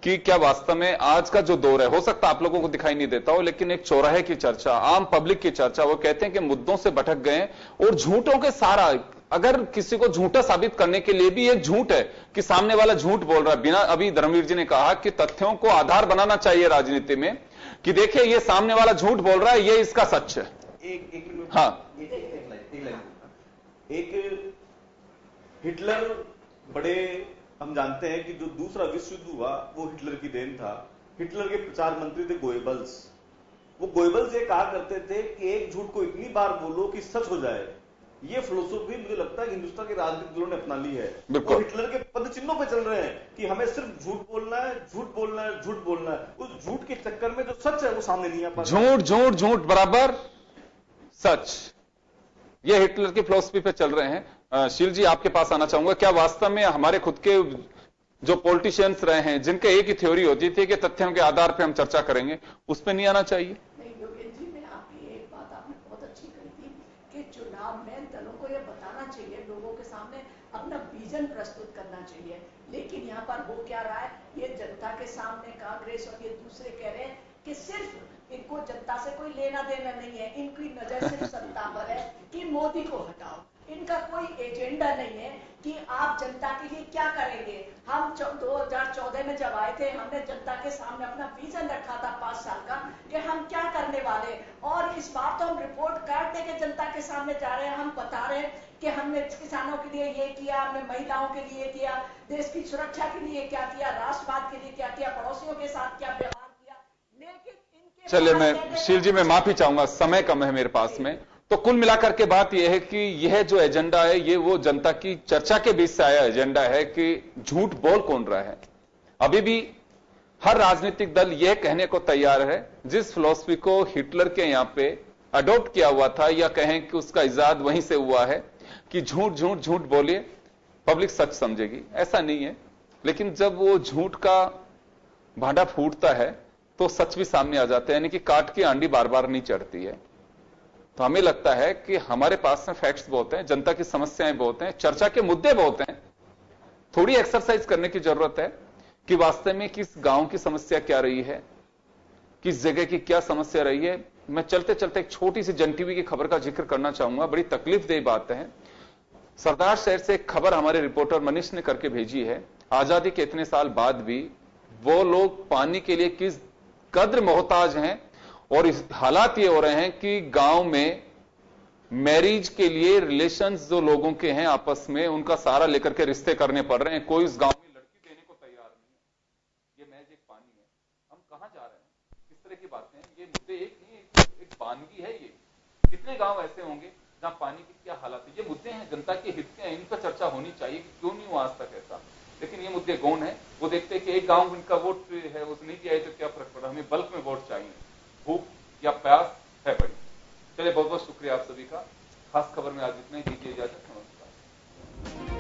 कि क्या वास्तव में आज का जो दौर है, हो सकता है आप लोगों को दिखाई नहीं देता हो, लेकिन एक चौराहे की चर्चा, आम पब्लिक की चर्चा, वो कहते हैं कि मुद्दों से भटक गए और झूठों के सारा, अगर किसी को झूठा साबित करने के लिए भी एक झूठ है कि सामने वाला झूठ बोल रहा है बिना, अभी धर्मवीर जी ने कहा कि तथ्यों को आधार बनाना चाहिए राजनीति में, कि देखिए ये सामने वाला झूठ बोल रहा है, ये इसका सच है। एक हिटलर, बड़े हम जानते हैं कि जो दूसरा विश्व युद्ध हुआ वो हिटलर की देन था। हिटलर के प्रचार मंत्री थे गोएबल्स। वो गोएबल्स ये कहा करते थे कि एक झूठ को इतनी बार बोलो कि सच हो जाए। ये फिलोसॉफी मुझे लगता है कि हिंदुस्तान के राजनीतिक दलों ने अपना ली है। वो हिटलर के पद चिन्हों पे चल रहे हैं कि हमें सिर्फ झूठ बोलना है, झूठ बोलना है, झूठ बोलना है। उस झूठ के चक्कर में जो सच है वो सामने नहीं आ पाता। झूठ झूठ झूठ बराबर सच, ये हिटलर की फिलॉसफी पे चल रहे हैं। शील जी, आपके पास आना चाहूंगा। क्या वास्तव में हमारे खुद के जो पॉलिटिशियंस रहे हैं, जिनके एक ही थ्योरी होती थी कि तथ्यों के आधार पे हम चर्चा करेंगे, उस पर नहीं आना चाहिए? नहीं योगेश जी, मैं आपकी एक बात आपने बहुत अच्छी कही थी कि चुनाव में दलों को यह बताना चाहिए, लोगों के सामने अपना विजन प्रस्तुत करना चाहिए। लेकिन यहाँ पर हो क्या रहा है, ये जनता के सामने कांग्रेस और ये दूसरे कह रहे हैं कि सिर्फ इनको जनता से कोई लेना देना नहीं है, इनकी नजर सिर्फ सत्ता पर है कि मोदी को हटाओ। इनका कोई एजेंडा नहीं है कि आप जनता के लिए क्या करेंगे। हम 2014 में जब आए थे, हमने जनता के सामने अपना विजन रखा था 5 साल का कि हम क्या करने वाले, और इस बार तो हम रिपोर्ट कार्ड देके जनता के सामने जा रहे हैं। हम बता रहे हैं कि हमने किसानों के लिए ये किया, हमने महिलाओं के लिए किया, देश की सुरक्षा के लिए क्या किया, राष्ट्रवाद के लिए क्या किया, पड़ोसियों के साथ क्या व्यवहार किया। लेकिन इनके चलिए, मैं शील जी में माफी चाहूंगा, समय कम है मेरे पास में। तो कुल मिलाकर के बात यह है कि यह जो एजेंडा है, ये वो जनता की चर्चा के बीच से आया एजेंडा है कि झूठ बोल कौन रहा है। अभी भी हर राजनीतिक दल यह कहने को तैयार है, जिस फिलॉसफी को हिटलर के यहां पे अडॉप्ट किया हुआ था, या कहें कि उसका इजाद वहीं से हुआ है कि झूठ झूठ झूठ बोलिए, पब्लिक सच समझेगी। ऐसा नहीं है, लेकिन जब वो झूठ का भांडा फूटता है तो सच भी सामने आ जाते हैं, यानी कि काट की आंडी बार बार नहीं चढ़ती है। तो हमें लगता है कि हमारे पास में फैक्ट्स बहुत हैं, जनता की समस्याएं बहुत हैं, चर्चा के मुद्दे बहुत हैं। थोड़ी एक्सरसाइज करने की जरूरत है कि वास्तव में किस गांव की समस्या क्या रही है, किस जगह की क्या समस्या रही है। मैं चलते चलते एक छोटी सी जन टीवी की खबर का जिक्र करना चाहूंगा। बड़ी तकलीफदेह बात है। सरदार शहर से एक खबर हमारे रिपोर्टर मनीष ने करके भेजी है। आजादी के इतने साल बाद भी वो लोग पानी के लिए किस कद्र मोहताज हैं, और इस हालात ये हो रहे हैं कि गांव में मैरिज के लिए रिलेशंस जो लोगों के हैं आपस में, उनका सहारा लेकर के रिश्ते करने पड़ रहे हैं। कोई इस गांव में लड़की देने को तैयार नहीं है। ये महज एक पानी है। हम कहां जा रहे हैं, किस तरह की बातें हैं। ये मुद्दे एक नहीं, एक वानगी है। ये कितने गांव ऐसे होंगे जहां पानी की क्या हालत है। ये मुद्दे हैं, जनता के हित के हैं, इन पर चर्चा होनी चाहिए कि क्यों नहीं हुआ आज तक ऐसा। लेकिन ये मुद्दे गौण है। वो देखते हैं कि एक गांव उनका वोट है, उस नहीं दिया है तो क्या फर्क पड़ा, हमें बल्क में वोट चाहिए। भूख या प्यास है बड़ी। चलिए, बहुत बहुत शुक्रिया आप सभी का। खास खबर में आज इतना ही, दीजिए इजाजत। नमस्कार।